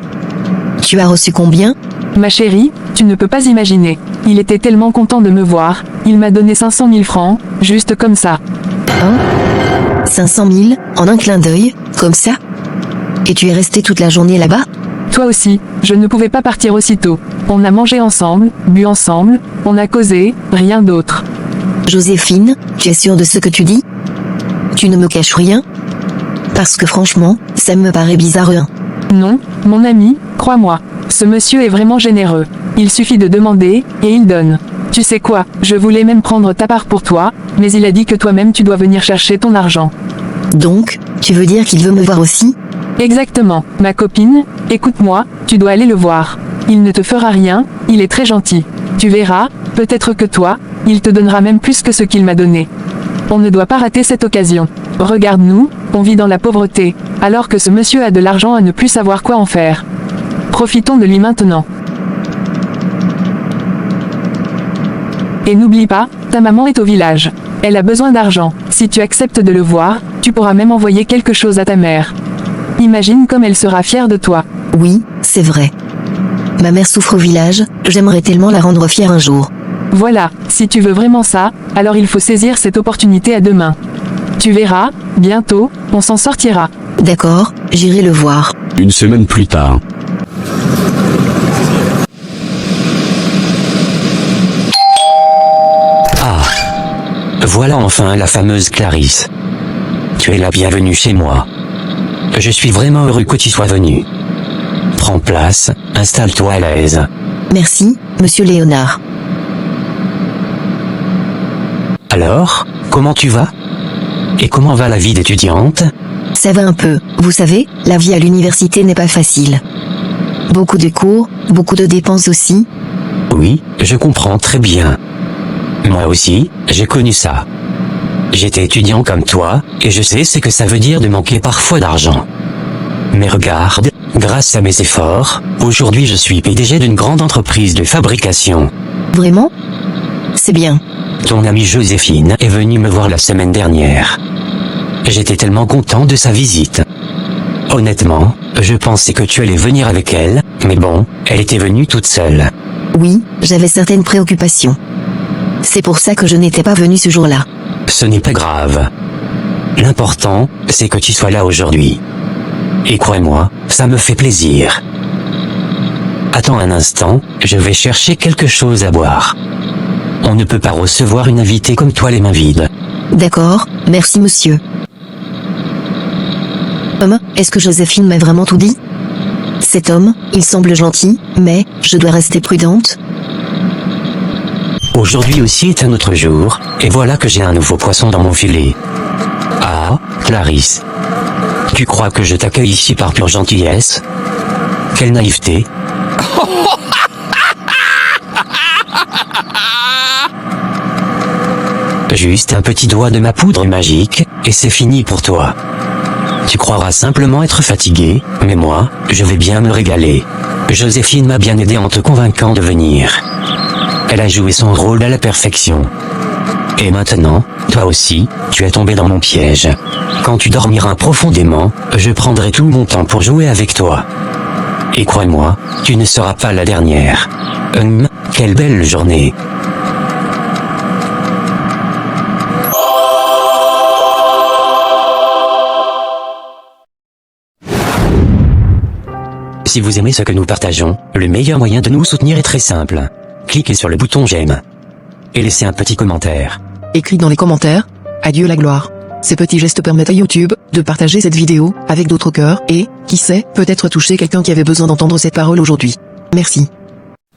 F: Tu as reçu combien?
H: Ma chérie, tu ne peux pas imaginer. Il était tellement content de me voir, il m'a donné 500 000 francs, juste comme ça.
F: Hein? 500 000, en un clin d'œil, comme ça? Et tu es resté toute la journée là-bas?
H: Toi aussi, je ne pouvais pas partir aussitôt. On a mangé ensemble, bu ensemble, on a causé, rien d'autre.
F: Joséphine, tu es sûre de ce que tu dis? Tu ne me caches rien? Parce que franchement, ça me paraît bizarre.
H: Non, mon ami, crois-moi, ce monsieur est vraiment généreux. Il suffit de demander, et il donne. Tu sais quoi, je voulais même prendre ta part pour toi, mais il a dit que toi-même tu dois venir chercher ton argent.
F: Donc, tu veux dire qu'il veut me voir aussi?
H: Exactement, ma copine, écoute-moi, tu dois aller le voir. Il ne te fera rien, il est très gentil. Tu verras, peut-être que toi, il te donnera même plus que ce qu'il m'a donné. On ne doit pas rater cette occasion. Regarde-nous, on vit dans la pauvreté, alors que ce monsieur a de l'argent à ne plus savoir quoi en faire. Profitons de lui maintenant. Et n'oublie pas, ta maman est au village. Elle a besoin d'argent. Si tu acceptes de le voir, tu pourras même envoyer quelque chose à ta mère. Imagine comme elle sera fière de toi.
F: Oui, c'est vrai. Ma mère souffre au village, j'aimerais tellement la rendre fière un jour.
H: Voilà, si tu veux vraiment ça, alors il faut saisir cette opportunité à deux mains. Tu verras, bientôt, on s'en sortira.
F: D'accord, j'irai le voir.
G: Une semaine plus tard.
B: Ah. Voilà enfin la fameuse Clarisse. Tu es la bienvenue chez moi. Je suis vraiment heureux que tu sois venu. Prends place, installe-toi à l'aise.
F: Merci, monsieur Léonard.
B: Alors, comment tu vas? Et comment va la vie d'étudiante?
F: Ça va un peu, vous savez, la vie à l'université n'est pas facile. Beaucoup de cours, beaucoup de dépenses aussi.
B: Oui, je comprends très bien. Moi aussi, j'ai connu ça. J'étais étudiant comme toi, et je sais ce que ça veut dire de manquer parfois d'argent. Mais regarde, grâce à mes efforts, aujourd'hui je suis PDG d'une grande entreprise de fabrication.
F: Vraiment? C'est bien.
B: Ton amie Joséphine est venue me voir la semaine dernière. J'étais tellement content de sa visite. Honnêtement, je pensais que tu allais venir avec elle, mais bon, elle était venue toute seule.
F: Oui, j'avais certaines préoccupations. C'est pour ça que je n'étais pas venu ce jour-là.
B: Ce n'est pas grave. L'important, c'est que tu sois là aujourd'hui. Et crois-moi, ça me fait plaisir. Attends un instant, je vais chercher quelque chose à boire. On ne peut pas recevoir une invitée comme toi les mains vides.
F: D'accord, merci monsieur. Est-ce que Joséphine m'a vraiment tout dit? Cet homme, il semble gentil, mais je dois rester prudente.
B: Aujourd'hui aussi est un autre jour, et voilà que j'ai un nouveau poisson dans mon filet. Ah, Clarisse. Tu crois que je t'accueille ici par pure gentillesse? Quelle naïveté. Juste un petit doigt de ma poudre magique, et c'est fini pour toi. Tu croiras simplement être fatigué, mais moi, je vais bien me régaler. Joséphine m'a bien aidé en te convainquant de venir. Elle a joué son rôle à la perfection. Et maintenant, toi aussi, tu es tombé dans mon piège. Quand tu dormiras profondément, je prendrai tout mon temps pour jouer avec toi. Et crois-moi, tu ne seras pas la dernière. Quelle belle journée. Si vous aimez ce que nous partageons, le meilleur moyen de nous soutenir est très simple. Cliquez sur le bouton j'aime. Et laissez un petit commentaire.
I: Écrit dans les commentaires, adieu la gloire. Ces petits gestes permettent à YouTube de partager cette vidéo avec d'autres cœurs et, qui sait, peut-être toucher quelqu'un qui avait besoin d'entendre cette parole aujourd'hui. Merci.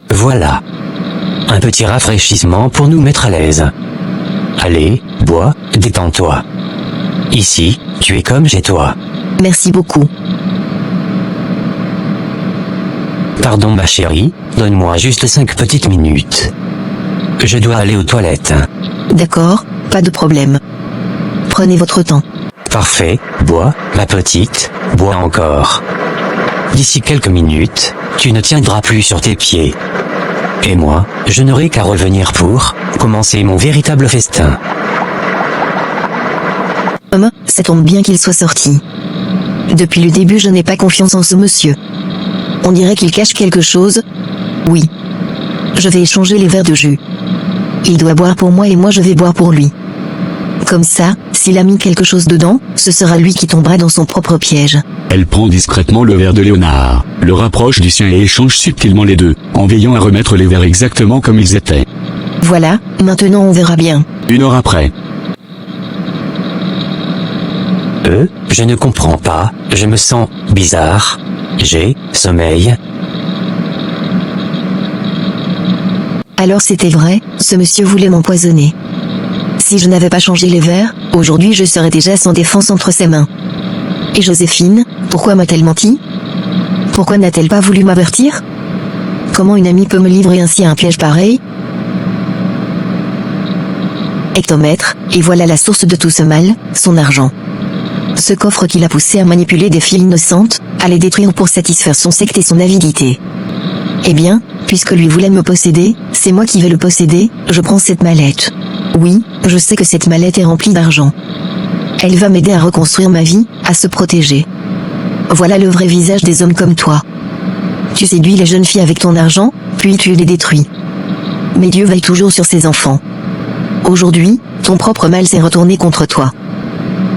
B: Voilà. Un petit rafraîchissement pour nous mettre à l'aise. Allez, bois, détends-toi. Ici, tu es comme chez toi.
F: Merci beaucoup.
B: Pardon ma chérie, donne-moi juste 5 petites minutes. Je dois aller aux toilettes.
F: D'accord, pas de problème. Prenez votre temps.
B: Parfait, bois, ma petite, bois encore. D'ici quelques minutes, tu ne tiendras plus sur tes pieds. Et moi, je n'aurai qu'à revenir pour commencer mon véritable festin.
F: Ça tombe bien qu'il soit sorti. Depuis le début, je n'ai pas confiance en ce monsieur. On dirait qu'il cache quelque chose. Oui. Je vais échanger les verres de jus. Il doit boire pour moi et moi je vais boire pour lui. Comme ça, s'il a mis quelque chose dedans, ce sera lui qui tombera dans son propre piège.
G: Elle prend discrètement le verre de Léonard, le rapproche du sien et échange subtilement les deux, en veillant à remettre les verres exactement comme ils étaient.
F: Voilà, maintenant on verra bien.
G: 1 heure après.
B: Je ne comprends pas, je me sens bizarre. J'ai sommeil.
F: Alors c'était vrai, ce monsieur voulait m'empoisonner. Si je n'avais pas changé les verres, aujourd'hui je serais déjà sans défense entre ses mains. Et Joséphine, pourquoi m'a-t-elle menti? Pourquoi n'a-t-elle pas voulu m'avertir? Comment une amie peut me livrer ainsi à un piège pareil? Hectomètre, et voilà la source de tout ce mal, son argent. Ce coffre qui l'a poussé à manipuler des filles innocentes, à les détruire pour satisfaire son secte et son avidité. Eh bien, puisque lui voulait me posséder, c'est moi qui vais le posséder, je prends cette mallette. Oui, je sais que cette mallette est remplie d'argent. Elle va m'aider à reconstruire ma vie, à se protéger. Voilà le vrai visage des hommes comme toi. Tu séduis les jeunes filles avec ton argent, puis tu les détruis. Mais Dieu veille toujours sur ses enfants. Aujourd'hui, ton propre mal s'est retourné contre toi.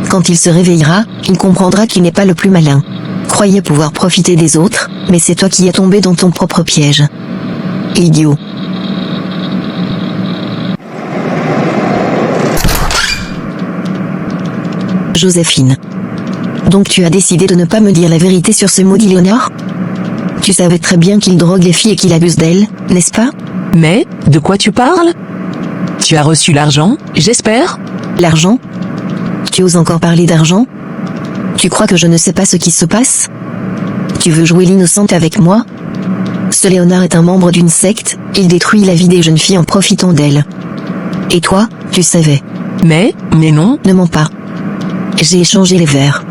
F: Quand il se réveillera, il comprendra qu'il n'est pas le plus malin. Croyais pouvoir profiter des autres, mais c'est toi qui es tombé dans ton propre piège. Idiot. Joséphine. Donc tu as décidé de ne pas me dire la vérité sur ce maudit Léonard? Tu savais très bien qu'il drogue les filles et qu'il abuse d'elles, n'est-ce pas?
I: Mais, de quoi tu parles? Tu as reçu l'argent, j'espère?
F: L'argent? Tu oses encore parler d'argent? Tu crois que je ne sais pas ce qui se passe? Tu veux jouer l'innocente avec moi? Ce Léonard est un membre d'une secte, il détruit la vie des jeunes filles en profitant d'elles. Et toi, tu savais.
I: Mais non.
F: Ne mens pas. J'ai échangé les verres.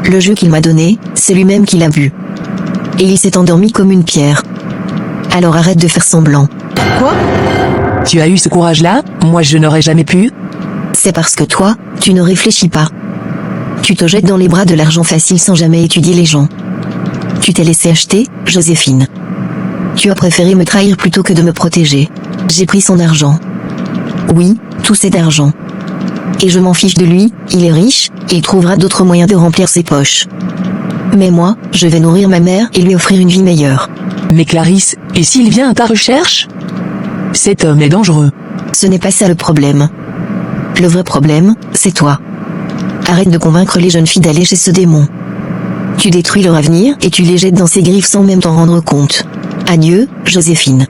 F: Le jus qu'il m'a donné, c'est lui-même qui l'a bu. Et il s'est endormi comme une pierre. Alors arrête de faire semblant.
I: Quoi? Tu as eu ce courage-là? Moi je n'aurais jamais pu.
F: C'est parce que toi, tu ne réfléchis pas. Tu te jettes dans les bras de l'argent facile sans jamais étudier les gens. Tu t'es laissé acheter, Joséphine. Tu as préféré me trahir plutôt que de me protéger. J'ai pris son argent. Oui, tout c'est d'argent. Et je m'en fiche de lui, il est riche, il trouvera d'autres moyens de remplir ses poches. Mais moi, je vais nourrir ma mère et lui offrir une vie meilleure.
I: Mais Clarisse, et s'il vient à ta recherche? Cet homme est dangereux.
F: Ce n'est pas ça le problème. Le vrai problème, c'est toi. Arrête de convaincre les jeunes filles d'aller chez ce démon. Tu détruis leur avenir et tu les jettes dans ses griffes sans même t'en rendre compte. Adieu, Joséphine.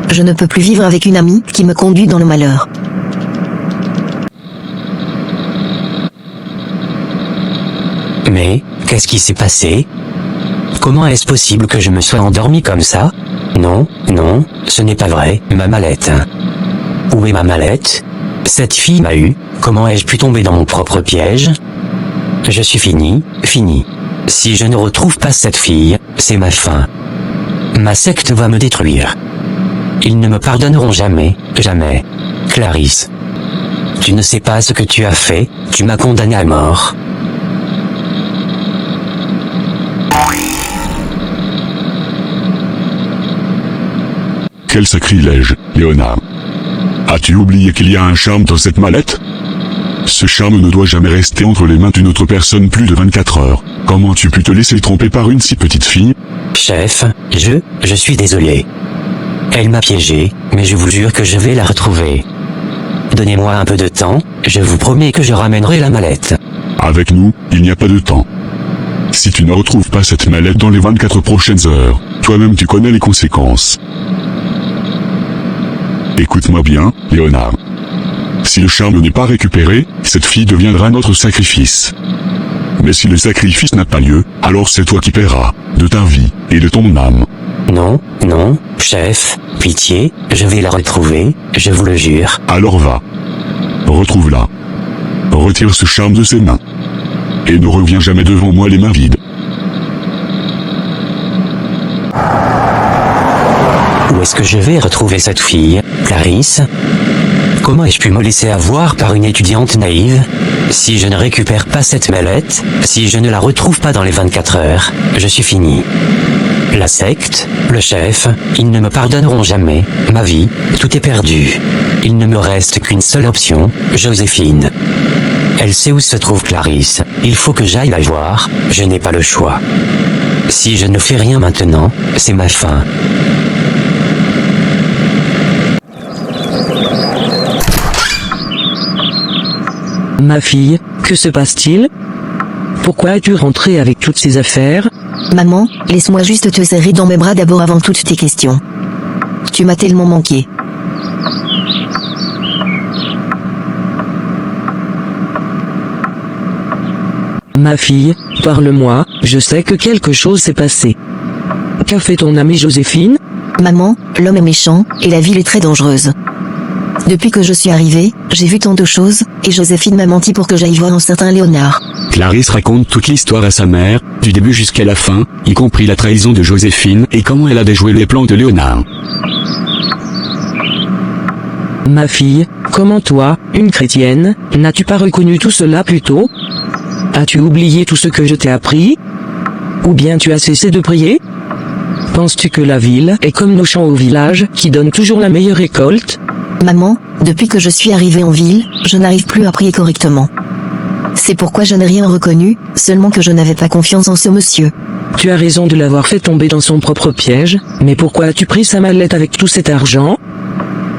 F: Je ne peux plus vivre avec une amie qui me conduit dans le malheur.
B: Mais, qu'est-ce qui s'est passé? Comment est-ce possible que je me sois endormi comme ça? Non, ce n'est pas vrai, ma mallette. Où est ma mallette? Cette fille m'a eu, comment ai-je pu tomber dans mon propre piège? Je suis fini. Si je ne retrouve pas cette fille, c'est ma fin. Ma secte va me détruire. Ils ne me pardonneront jamais. Clarisse. Tu ne sais pas ce que tu as fait, tu m'as condamné à mort.
D: Quel sacrilège, Léonard. As-tu oublié qu'il y a un charme dans cette mallette? Ce charme ne doit jamais rester entre les mains d'une autre personne plus de 24 heures. Comment tu pu te laisser tromper par une si petite fille?
B: Chef, je suis désolé. Elle m'a piégé, mais je vous jure que je vais la retrouver. Donnez-moi un peu de temps, je vous promets que je ramènerai la mallette.
D: Avec nous, il n'y a pas de temps. Si tu ne retrouves pas cette mallette dans les 24 prochaines heures, toi-même tu connais les conséquences. Écoute-moi bien, Léonard. Si le charme n'est pas récupéré, cette fille deviendra notre sacrifice. Mais si le sacrifice n'a pas lieu, alors c'est toi qui paieras, de ta vie, et de ton âme.
B: Non, chef, pitié, je vais la retrouver, je vous le jure.
D: Alors va. Retrouve-la. retire ce charme de ses mains. Et ne reviens jamais devant moi les mains vides.
B: Où est-ce que je vais retrouver cette fille, Clarisse? Comment ai-je pu me laisser avoir par une étudiante naïve? Si je ne récupère pas cette mallette, si je ne la retrouve pas dans les 24 heures, je suis fini. La secte, le chef, ils ne me pardonneront jamais. Ma vie, tout est perdu. Il ne me reste qu'une seule option, Joséphine. Elle sait où se trouve Clarisse. Il faut que j'aille la voir, je n'ai pas le choix. Si je ne fais rien maintenant, c'est ma fin.
E: Ma fille, que se passe-t-il? Pourquoi es-tu rentrée avec toutes ces affaires?
F: Maman, laisse-moi juste te serrer dans mes bras d'abord avant toutes tes questions. Tu m'as tellement manqué.
E: Ma fille, parle-moi, je sais que quelque chose s'est passé. Qu'a fait ton amie Joséphine?
F: Maman, l'homme est méchant, et la ville est très dangereuse. Depuis que je suis arrivée, j'ai vu tant de choses, et Joséphine m'a menti pour que j'aille voir un certain Léonard.
G: Clarisse raconte toute l'histoire à sa mère, du début jusqu'à la fin, y compris la trahison de Joséphine et comment elle a déjoué les plans de Léonard.
E: Ma fille, comment toi, une chrétienne, n'as-tu pas reconnu tout cela plus tôt? As-tu oublié tout ce que je t'ai appris? Ou bien tu as cessé de prier? Penses-tu que la ville est comme nos champs au village, qui donnent toujours la meilleure récolte?
F: Maman, depuis que je suis arrivée en ville, je n'arrive plus à prier correctement. C'est pourquoi je n'ai rien reconnu, seulement que je n'avais pas confiance en ce monsieur.
E: Tu as raison de l'avoir fait tomber dans son propre piège, mais pourquoi as-tu pris sa mallette avec tout cet argent?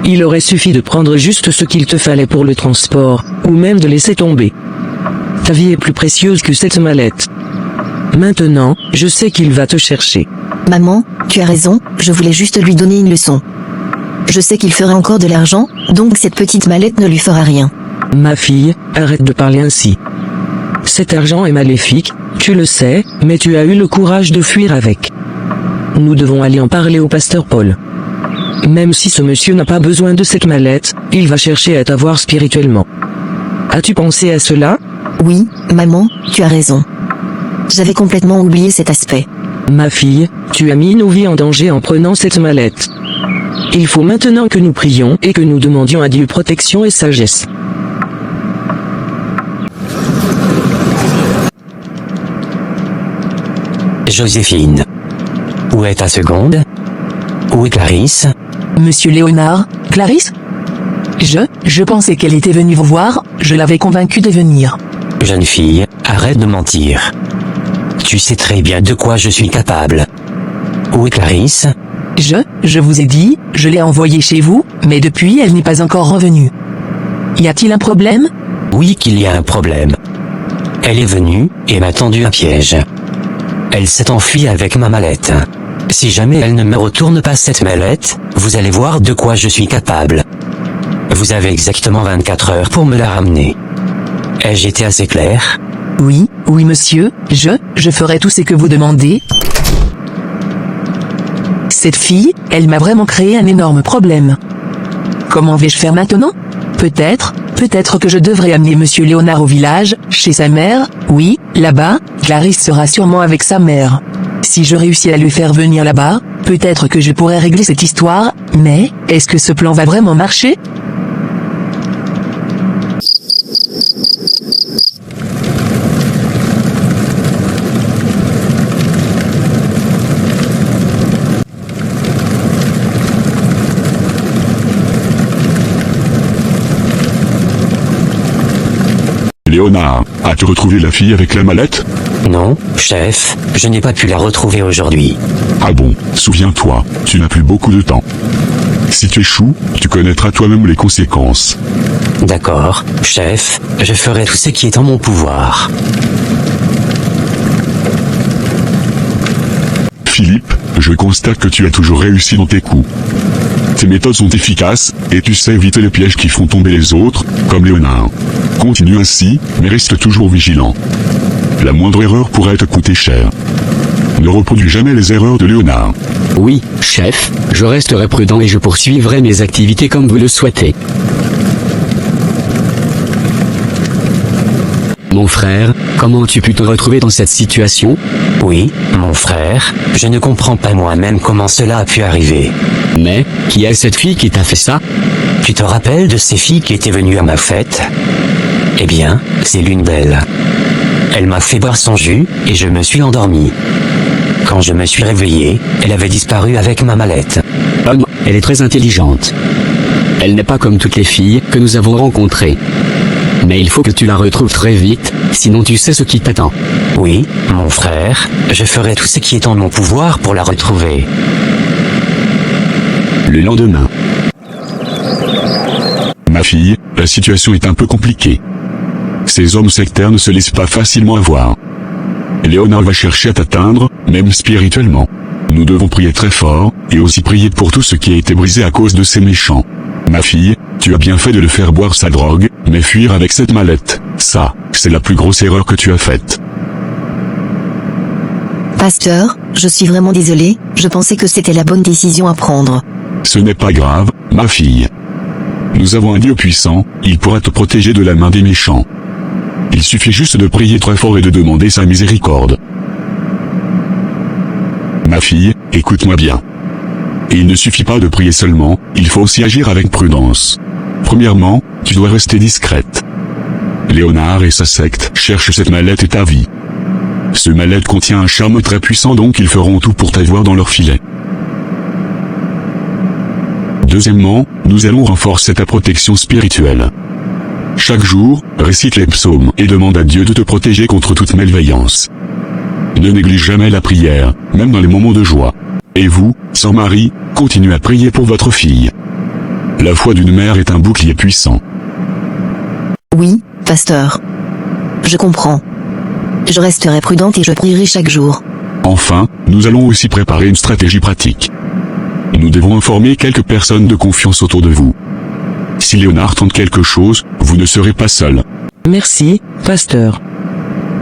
E: Il aurait suffi de prendre juste ce qu'il te fallait pour le transport, ou même de laisser tomber. Ta vie est plus précieuse que cette mallette. Maintenant, je sais qu'il va te chercher.
F: Maman, tu as raison, je voulais juste lui donner une leçon. Je sais qu'il fera encore de l'argent, donc cette petite mallette ne lui fera rien.
E: Ma fille, arrête de parler ainsi. Cet argent est maléfique, tu le sais, mais tu as eu le courage de fuir avec. Nous devons aller en parler au pasteur Paul. Même si ce monsieur n'a pas besoin de cette mallette, il va chercher à t'avoir spirituellement. As-tu pensé à cela?
F: Oui, maman, tu as raison. J'avais complètement oublié cet aspect.
E: Ma fille, tu as mis nos vies en danger en prenant cette mallette. Il faut maintenant que nous prions et que nous demandions à Dieu protection et sagesse.
B: Joséphine. Où est ta seconde? Où est Clarisse?
I: Monsieur Léonard, Clarisse? Je pensais qu'elle était venue vous voir, je l'avais convaincue de venir.
B: Jeune fille, arrête de mentir. Tu sais très bien de quoi je suis capable. Où est Clarisse?
I: Je vous ai dit, je l'ai envoyée chez vous, mais depuis elle n'est pas encore revenue. Y a-t-il un problème?
B: Oui qu'il y a un problème. Elle est venue, et m'a tendu un piège. Elle s'est enfuie avec ma mallette. Si jamais elle ne me retourne pas cette mallette, vous allez voir de quoi je suis capable. Vous avez exactement 24 heures pour me la ramener. Ai-je été assez clair?
I: Oui, monsieur, je ferai tout ce que vous demandez. Cette fille, elle m'a vraiment créé un énorme problème. Comment vais-je faire maintenant? Peut-être que je devrais amener monsieur Léonard au village, chez sa mère, oui, là-bas, Clarisse sera sûrement avec sa mère. Si je réussis à le faire venir là-bas, peut-être que je pourrai régler cette histoire, mais, est-ce que ce plan va vraiment marcher?
D: Léonard, as-tu retrouvé la fille avec la mallette?
B: Non, chef, je n'ai pas pu la retrouver aujourd'hui.
D: Ah bon, souviens-toi, tu n'as plus beaucoup de temps. Si tu échoues, tu connaîtras toi-même les conséquences.
B: D'accord, chef, je ferai tout ce qui est en mon pouvoir.
D: Philippe, je constate que tu as toujours réussi dans tes coups. Tes méthodes sont efficaces, et tu sais éviter les pièges qui font tomber les autres, comme Léonard. Continue ainsi, mais reste toujours vigilant. La moindre erreur pourrait te coûter cher. Ne reproduis jamais les erreurs de Léonard.
G: Oui, chef, je resterai prudent et je poursuivrai mes activités comme vous le souhaitez. Mon frère, comment as-tu pu te retrouver dans cette situation?
B: Oui, mon frère, je ne comprends pas moi-même comment cela a pu arriver.
G: Mais, qui est cette fille qui t'a fait ça?
B: Tu te rappelles de ces filles qui étaient venues à ma fête? Eh bien, c'est l'une d'elles. Elle m'a fait boire son jus, et je me suis endormi. Quand je me suis réveillé, elle avait disparu avec ma mallette.
G: Homme, elle est très intelligente. Elle n'est pas comme toutes les filles que nous avons rencontrées. Mais il faut que tu la retrouves très vite, sinon tu sais ce qui t'attend.
B: Oui, mon frère, je ferai tout ce qui est en mon pouvoir pour la retrouver.
G: Le lendemain.
J: Ma fille, la situation est un peu compliquée. Ces hommes sectaires ne se laissent pas facilement avoir. Léonard va chercher à t'atteindre, même spirituellement. Nous devons prier très fort, et aussi prier pour tout ce qui a été brisé à cause de ces méchants. Ma fille, tu as bien fait de le faire boire sa drogue, mais fuir avec cette mallette, ça, c'est la plus grosse erreur que tu as faite.
F: Pasteur, je suis vraiment désolé, je pensais que c'était la bonne décision à prendre.
J: Ce n'est pas grave, ma fille. Nous avons un Dieu puissant, il pourra te protéger de la main des méchants. Il suffit juste de prier très fort et de demander sa miséricorde. Ma fille, écoute-moi bien. Et il ne suffit pas de prier seulement, il faut aussi agir avec prudence. Premièrement, tu dois rester discrète. Léonard et sa secte cherchent cette mallette et ta vie. Ce mallette contient un charme très puissant, donc ils feront tout pour t'avoir dans leur filet. Deuxièmement, nous allons renforcer ta protection spirituelle. Chaque jour, récite les psaumes et demande à Dieu de te protéger contre toute malveillance. Ne néglige jamais la prière, même dans les moments de joie. Et vous, sœur Marie, continuez à prier pour votre fille. La foi d'une mère est un bouclier puissant.
F: Oui, pasteur. Je comprends. Je resterai prudente et je prierai chaque jour.
J: Enfin, nous allons aussi préparer une stratégie pratique. Nous devons informer quelques personnes de confiance autour de vous. Si Léonard tente quelque chose, vous ne serez pas seul.
E: Merci, pasteur.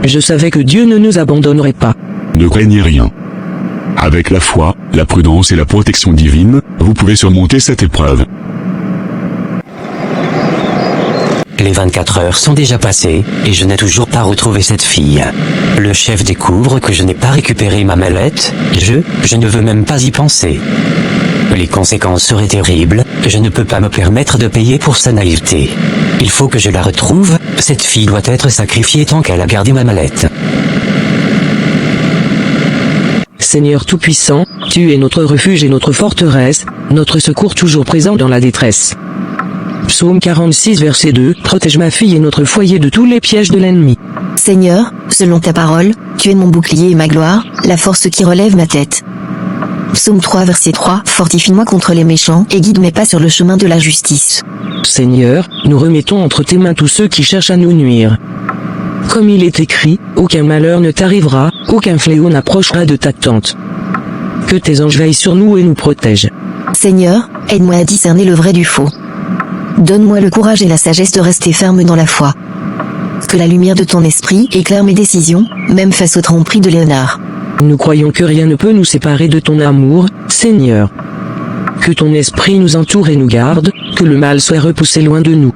E: Je savais que Dieu ne nous abandonnerait pas.
J: Ne craignez rien. Avec la foi, la prudence et la protection divine, vous pouvez surmonter cette épreuve.
B: Les 24 heures sont déjà passées, et je n'ai toujours pas retrouvé cette fille. Le chef découvre que je n'ai pas récupéré ma mallette, je ne veux même pas y penser. Les conséquences seraient terribles, je ne peux pas me permettre de payer pour sa naïveté. Il faut que je la retrouve, cette fille doit être sacrifiée tant qu'elle a gardé ma mallette.
E: Seigneur Tout-Puissant, tu es notre refuge et notre forteresse, notre secours toujours présent dans la détresse. Psaume 46 verset 2, protège ma fille et notre foyer de tous les pièges de l'ennemi.
F: Seigneur, selon ta parole, tu es mon bouclier et ma gloire, la force qui relève ma tête. Psaume 3 verset 3, fortifie-moi contre les méchants et guide mes pas sur le chemin de la justice.
E: Seigneur, nous remettons entre tes mains tous ceux qui cherchent à nous nuire. Comme il est écrit, aucun malheur ne t'arrivera, aucun fléau n'approchera de ta tente. Que tes anges veillent sur nous et nous protègent.
F: Seigneur, aide-moi à discerner le vrai du faux. Donne-moi le courage et la sagesse de rester ferme dans la foi. Que la lumière de ton esprit éclaire mes décisions, même face aux tromperies de Léonard.
E: Nous croyons que rien ne peut nous séparer de ton amour, Seigneur. Que ton esprit nous entoure et nous garde, que le mal soit repoussé loin de nous.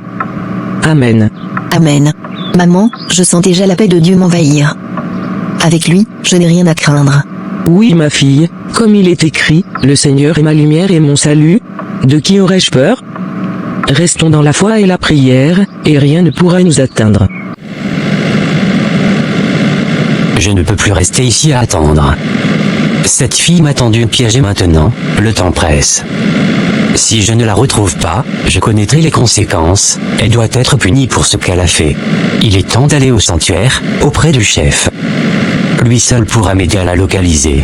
E: Amen.
F: Amen. Maman, je sens déjà la paix de Dieu m'envahir. Avec lui, je n'ai rien à craindre.
E: Oui ma fille, comme il est écrit, le Seigneur est ma lumière et mon salut. De qui aurais-je peur? Restons dans la foi et la prière, et rien ne pourra nous atteindre.
B: Je ne peux plus rester ici à attendre. Cette fille m'a tendu piège et maintenant, le temps presse. Si je ne la retrouve pas, je connaîtrai les conséquences, elle doit être punie pour ce qu'elle a fait. Il est temps d'aller au sanctuaire, auprès du chef. Lui seul pourra m'aider à la localiser.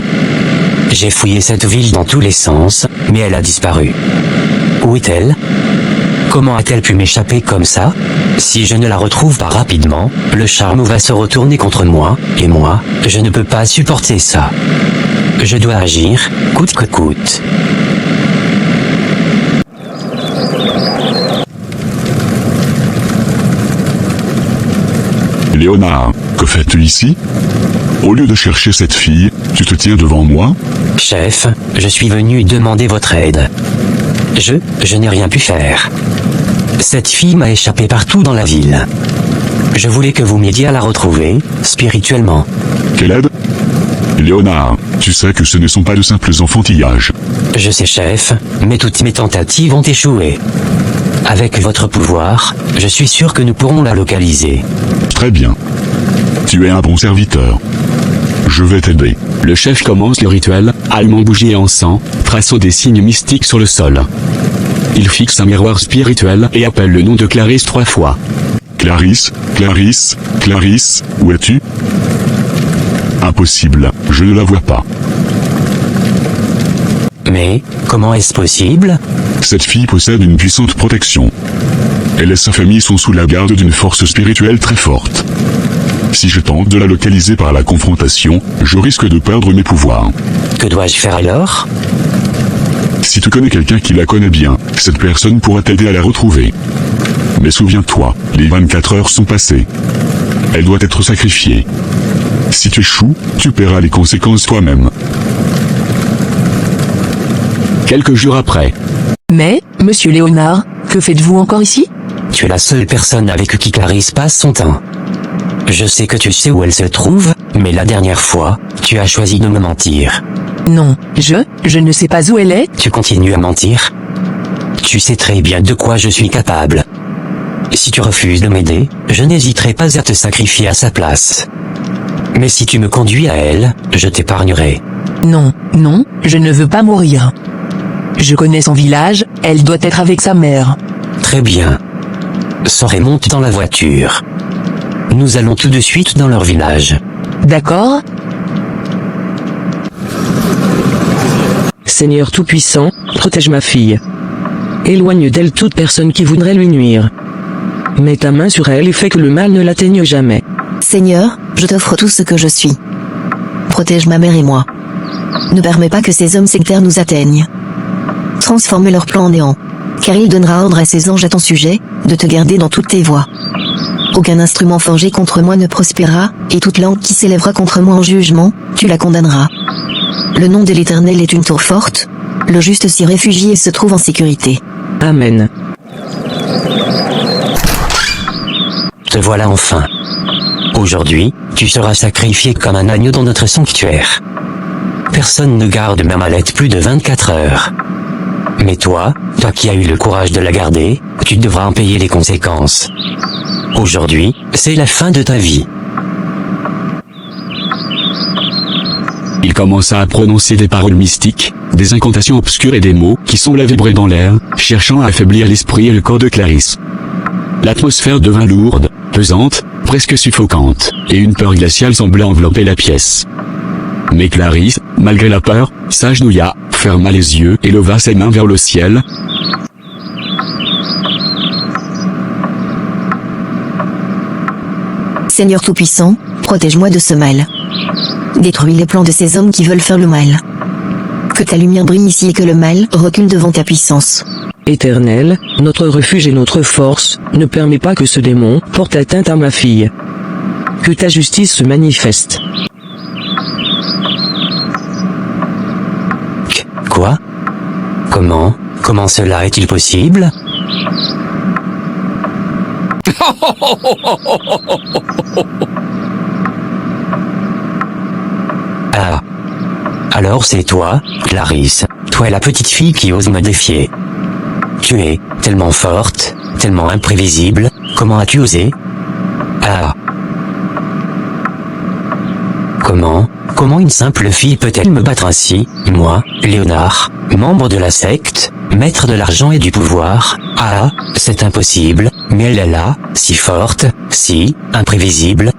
B: J'ai fouillé cette ville dans tous les sens, mais elle a disparu. Où est-elle? Comment a-t-elle pu m'échapper comme ça? Si je ne la retrouve pas rapidement, le charme va se retourner contre moi, et moi, je ne peux pas supporter ça. Je dois agir, coûte que coûte.
J: Léonard, que fais-tu ici? Au lieu de chercher cette fille, tu te tiens devant moi?
B: Chef, je suis venu demander votre aide. Je n'ai rien pu faire. Cette fille m'a échappé partout dans la ville. Je voulais que vous m'aidiez à la retrouver, spirituellement.
J: Quelle aide? Léonard, tu sais que ce ne sont pas de simples enfantillages.
B: Je sais, chef, mais toutes mes tentatives ont échoué. Avec votre pouvoir, je suis sûr que nous pourrons la localiser.
J: Très bien. Tu es un bon serviteur. Je vais t'aider.
G: Le chef commence le rituel, allumant bougie et encens, traçant des signes mystiques sur le sol. Il fixe un miroir spirituel et appelle le nom de Clarisse 3 fois.
J: Clarisse, Clarisse, Clarisse, où es-tu? Impossible, je ne la vois pas.
B: Mais, comment est-ce possible?
J: Cette fille possède une puissante protection. Elle et sa famille sont sous la garde d'une force spirituelle très forte. Si je tente de la localiser par la confrontation, je risque de perdre mes pouvoirs.
B: Que dois-je faire alors?
J: Si tu connais quelqu'un qui la connaît bien, cette personne pourra t'aider à la retrouver. Mais souviens-toi, les 24 heures sont passées. Elle doit être sacrifiée. Si tu échoues, tu paieras les conséquences toi-même.
G: Quelques jours après.
I: Mais, monsieur Léonard, que faites-vous encore ici?
B: Tu es la seule personne avec qui Clarisse passe son temps. Je sais que tu sais où elle se trouve, mais la dernière fois, tu as choisi de me mentir.
I: Non, je ne sais pas où elle est.
B: Tu continues à mentir? Tu sais très bien de quoi je suis capable. Si tu refuses de m'aider, je n'hésiterai pas à te sacrifier à sa place. Mais si tu me conduis à elle, je t'épargnerai.
I: Non, non, je ne veux pas mourir. Je connais son village, elle doit être avec sa mère.
B: Très bien. Sors et monte dans la voiture. Nous allons tout de suite dans leur village.
I: D'accord?
E: Seigneur Tout-Puissant, protège ma fille. Éloigne d'elle toute personne qui voudrait lui nuire. Mets ta main sur elle et fais que le mal ne l'atteigne jamais.
F: Seigneur, je t'offre tout ce que je suis. Protège ma mère et moi. Ne permets pas que ces hommes sectaires nous atteignent. Transforme leur plan en néant. Car il donnera ordre à ses anges à ton sujet, de te garder dans toutes tes voies. Aucun instrument forgé contre moi ne prospérera, et toute langue qui s'élèvera contre moi en jugement, tu la condamneras. Le nom de l'Éternel est une tour forte, le juste s'y réfugie et se trouve en sécurité.
E: Amen.
B: Te voilà enfin. Aujourd'hui, tu seras sacrifié comme un agneau dans notre sanctuaire. Personne ne garde ma mallette plus de 24 heures. Mais toi qui as eu le courage de la garder, tu devras en payer les conséquences. Aujourd'hui, c'est la fin de ta vie.
G: Il commença à prononcer des paroles mystiques, des incantations obscures et des mots qui semblaient vibrer dans l'air, cherchant à affaiblir l'esprit et le corps de Clarisse. L'atmosphère devint lourde, pesante, presque suffocante, et une peur glaciale semblait envelopper la pièce. Mais Clarisse, malgré la peur, s'agenouilla, ferma les yeux et leva ses mains vers le ciel.
F: Seigneur Tout-Puissant, protège-moi de ce mal. Détruis les plans de ces hommes qui veulent faire le mal. Que ta lumière brille ici et que le mal recule devant ta puissance.
E: Éternel, notre refuge et notre force, ne permet pas que ce démon porte atteinte à ma fille. Que ta justice se manifeste.
B: Quoi? Comment cela est-il possible? Ah. Alors c'est toi, Clarisse, toi la petite fille qui ose me défier. Tu es tellement forte, tellement imprévisible, comment as-tu osé? Ah. Comment une simple fille peut-elle me battre ainsi, moi, Léonard, membre de la secte, maître de l'argent et du pouvoir? Ah, c'est impossible, mais elle est là, si forte, si imprévisible.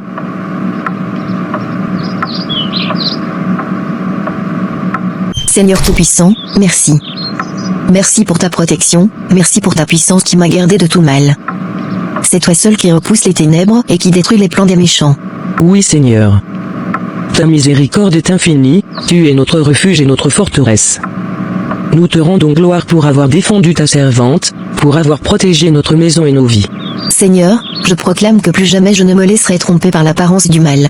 F: Seigneur Tout-Puissant, merci. Merci pour ta protection, merci pour ta puissance qui m'a gardé de tout mal. C'est toi seul qui repousse les ténèbres et qui détruit les plans des méchants.
E: Oui Seigneur. Ta miséricorde est infinie, tu es notre refuge et notre forteresse. Nous te rendons gloire pour avoir défendu ta servante, pour avoir protégé notre maison et nos vies.
F: Seigneur, je proclame que plus jamais je ne me laisserai tromper par l'apparence du mal.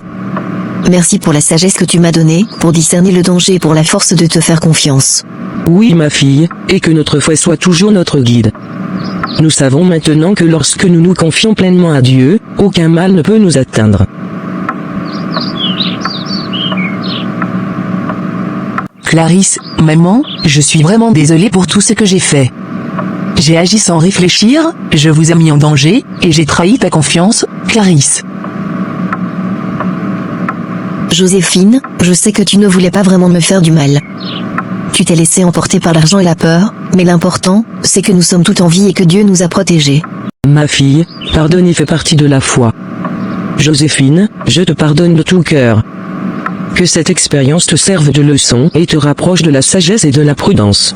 F: Merci pour la sagesse que tu m'as donnée, pour discerner le danger et pour la force de te faire confiance.
E: Oui ma fille, et que notre foi soit toujours notre guide. Nous savons maintenant que lorsque nous nous confions pleinement à Dieu, aucun mal ne peut nous atteindre.
I: Clarisse, maman, je suis vraiment désolée pour tout ce que j'ai fait. J'ai agi sans réfléchir, je vous ai mis en danger, et j'ai trahi ta confiance, Clarisse.
F: Joséphine, je sais que tu ne voulais pas vraiment me faire du mal. Tu t'es laissé emporter par l'argent et la peur, mais l'important, c'est que nous sommes toutes en vie et que Dieu nous a protégés.
E: Ma fille, pardonner fait partie de la foi. Joséphine, je te pardonne de tout cœur. Que cette expérience te serve de leçon et te rapproche de la sagesse et de la prudence.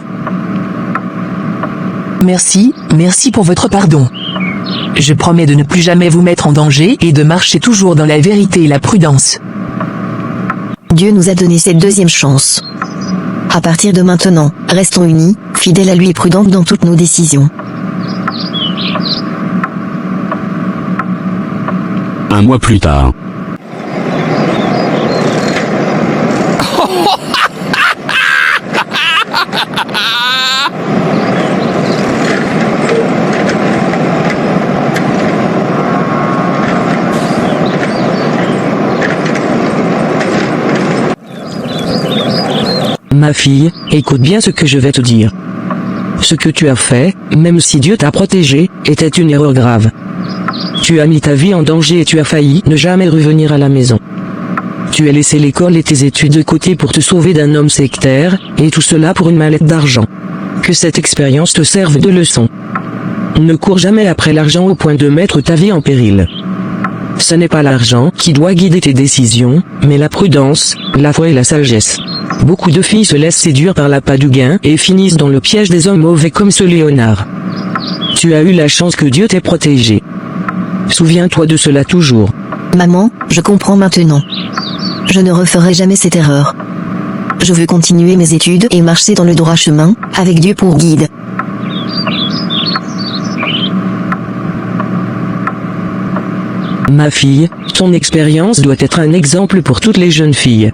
I: Merci pour votre pardon. Je promets de ne plus jamais vous mettre en danger et de marcher toujours dans la vérité et la prudence.
F: Dieu nous a donné cette deuxième chance. À partir de maintenant, restons unis, fidèles à lui et prudentes dans toutes nos décisions.
G: Un mois plus tard.
E: Ma fille, écoute bien ce que je vais te dire. Ce que tu as fait, même si Dieu t'a protégé, était une erreur grave. Tu as mis ta vie en danger et tu as failli ne jamais revenir à la maison. Tu as laissé l'école et tes études de côté pour te sauver d'un homme sectaire, et tout cela pour une mallette d'argent. Que cette expérience te serve de leçon. Ne cours jamais après l'argent au point de mettre ta vie en péril. Ce n'est pas l'argent qui doit guider tes décisions, mais la prudence, la foi et la sagesse. Beaucoup de filles se laissent séduire par l'appât du gain et finissent dans le piège des hommes mauvais comme ce Léonard. Tu as eu la chance que Dieu t'ait protégé. Souviens-toi de cela toujours.
F: Maman, je comprends maintenant. Je ne referai jamais cette erreur. Je veux continuer mes études et marcher dans le droit chemin, avec Dieu pour guide.
E: Ma fille, ton expérience doit être un exemple pour toutes les jeunes filles.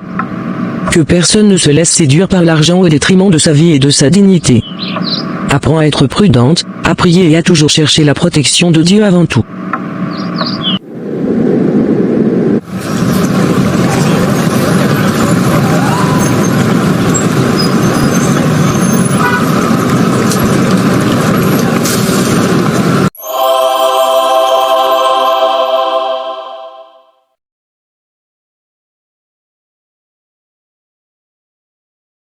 E: Que personne ne se laisse séduire par l'argent au détriment de sa vie et de sa dignité. Apprends à être prudente, à prier et à toujours chercher la protection de Dieu avant tout.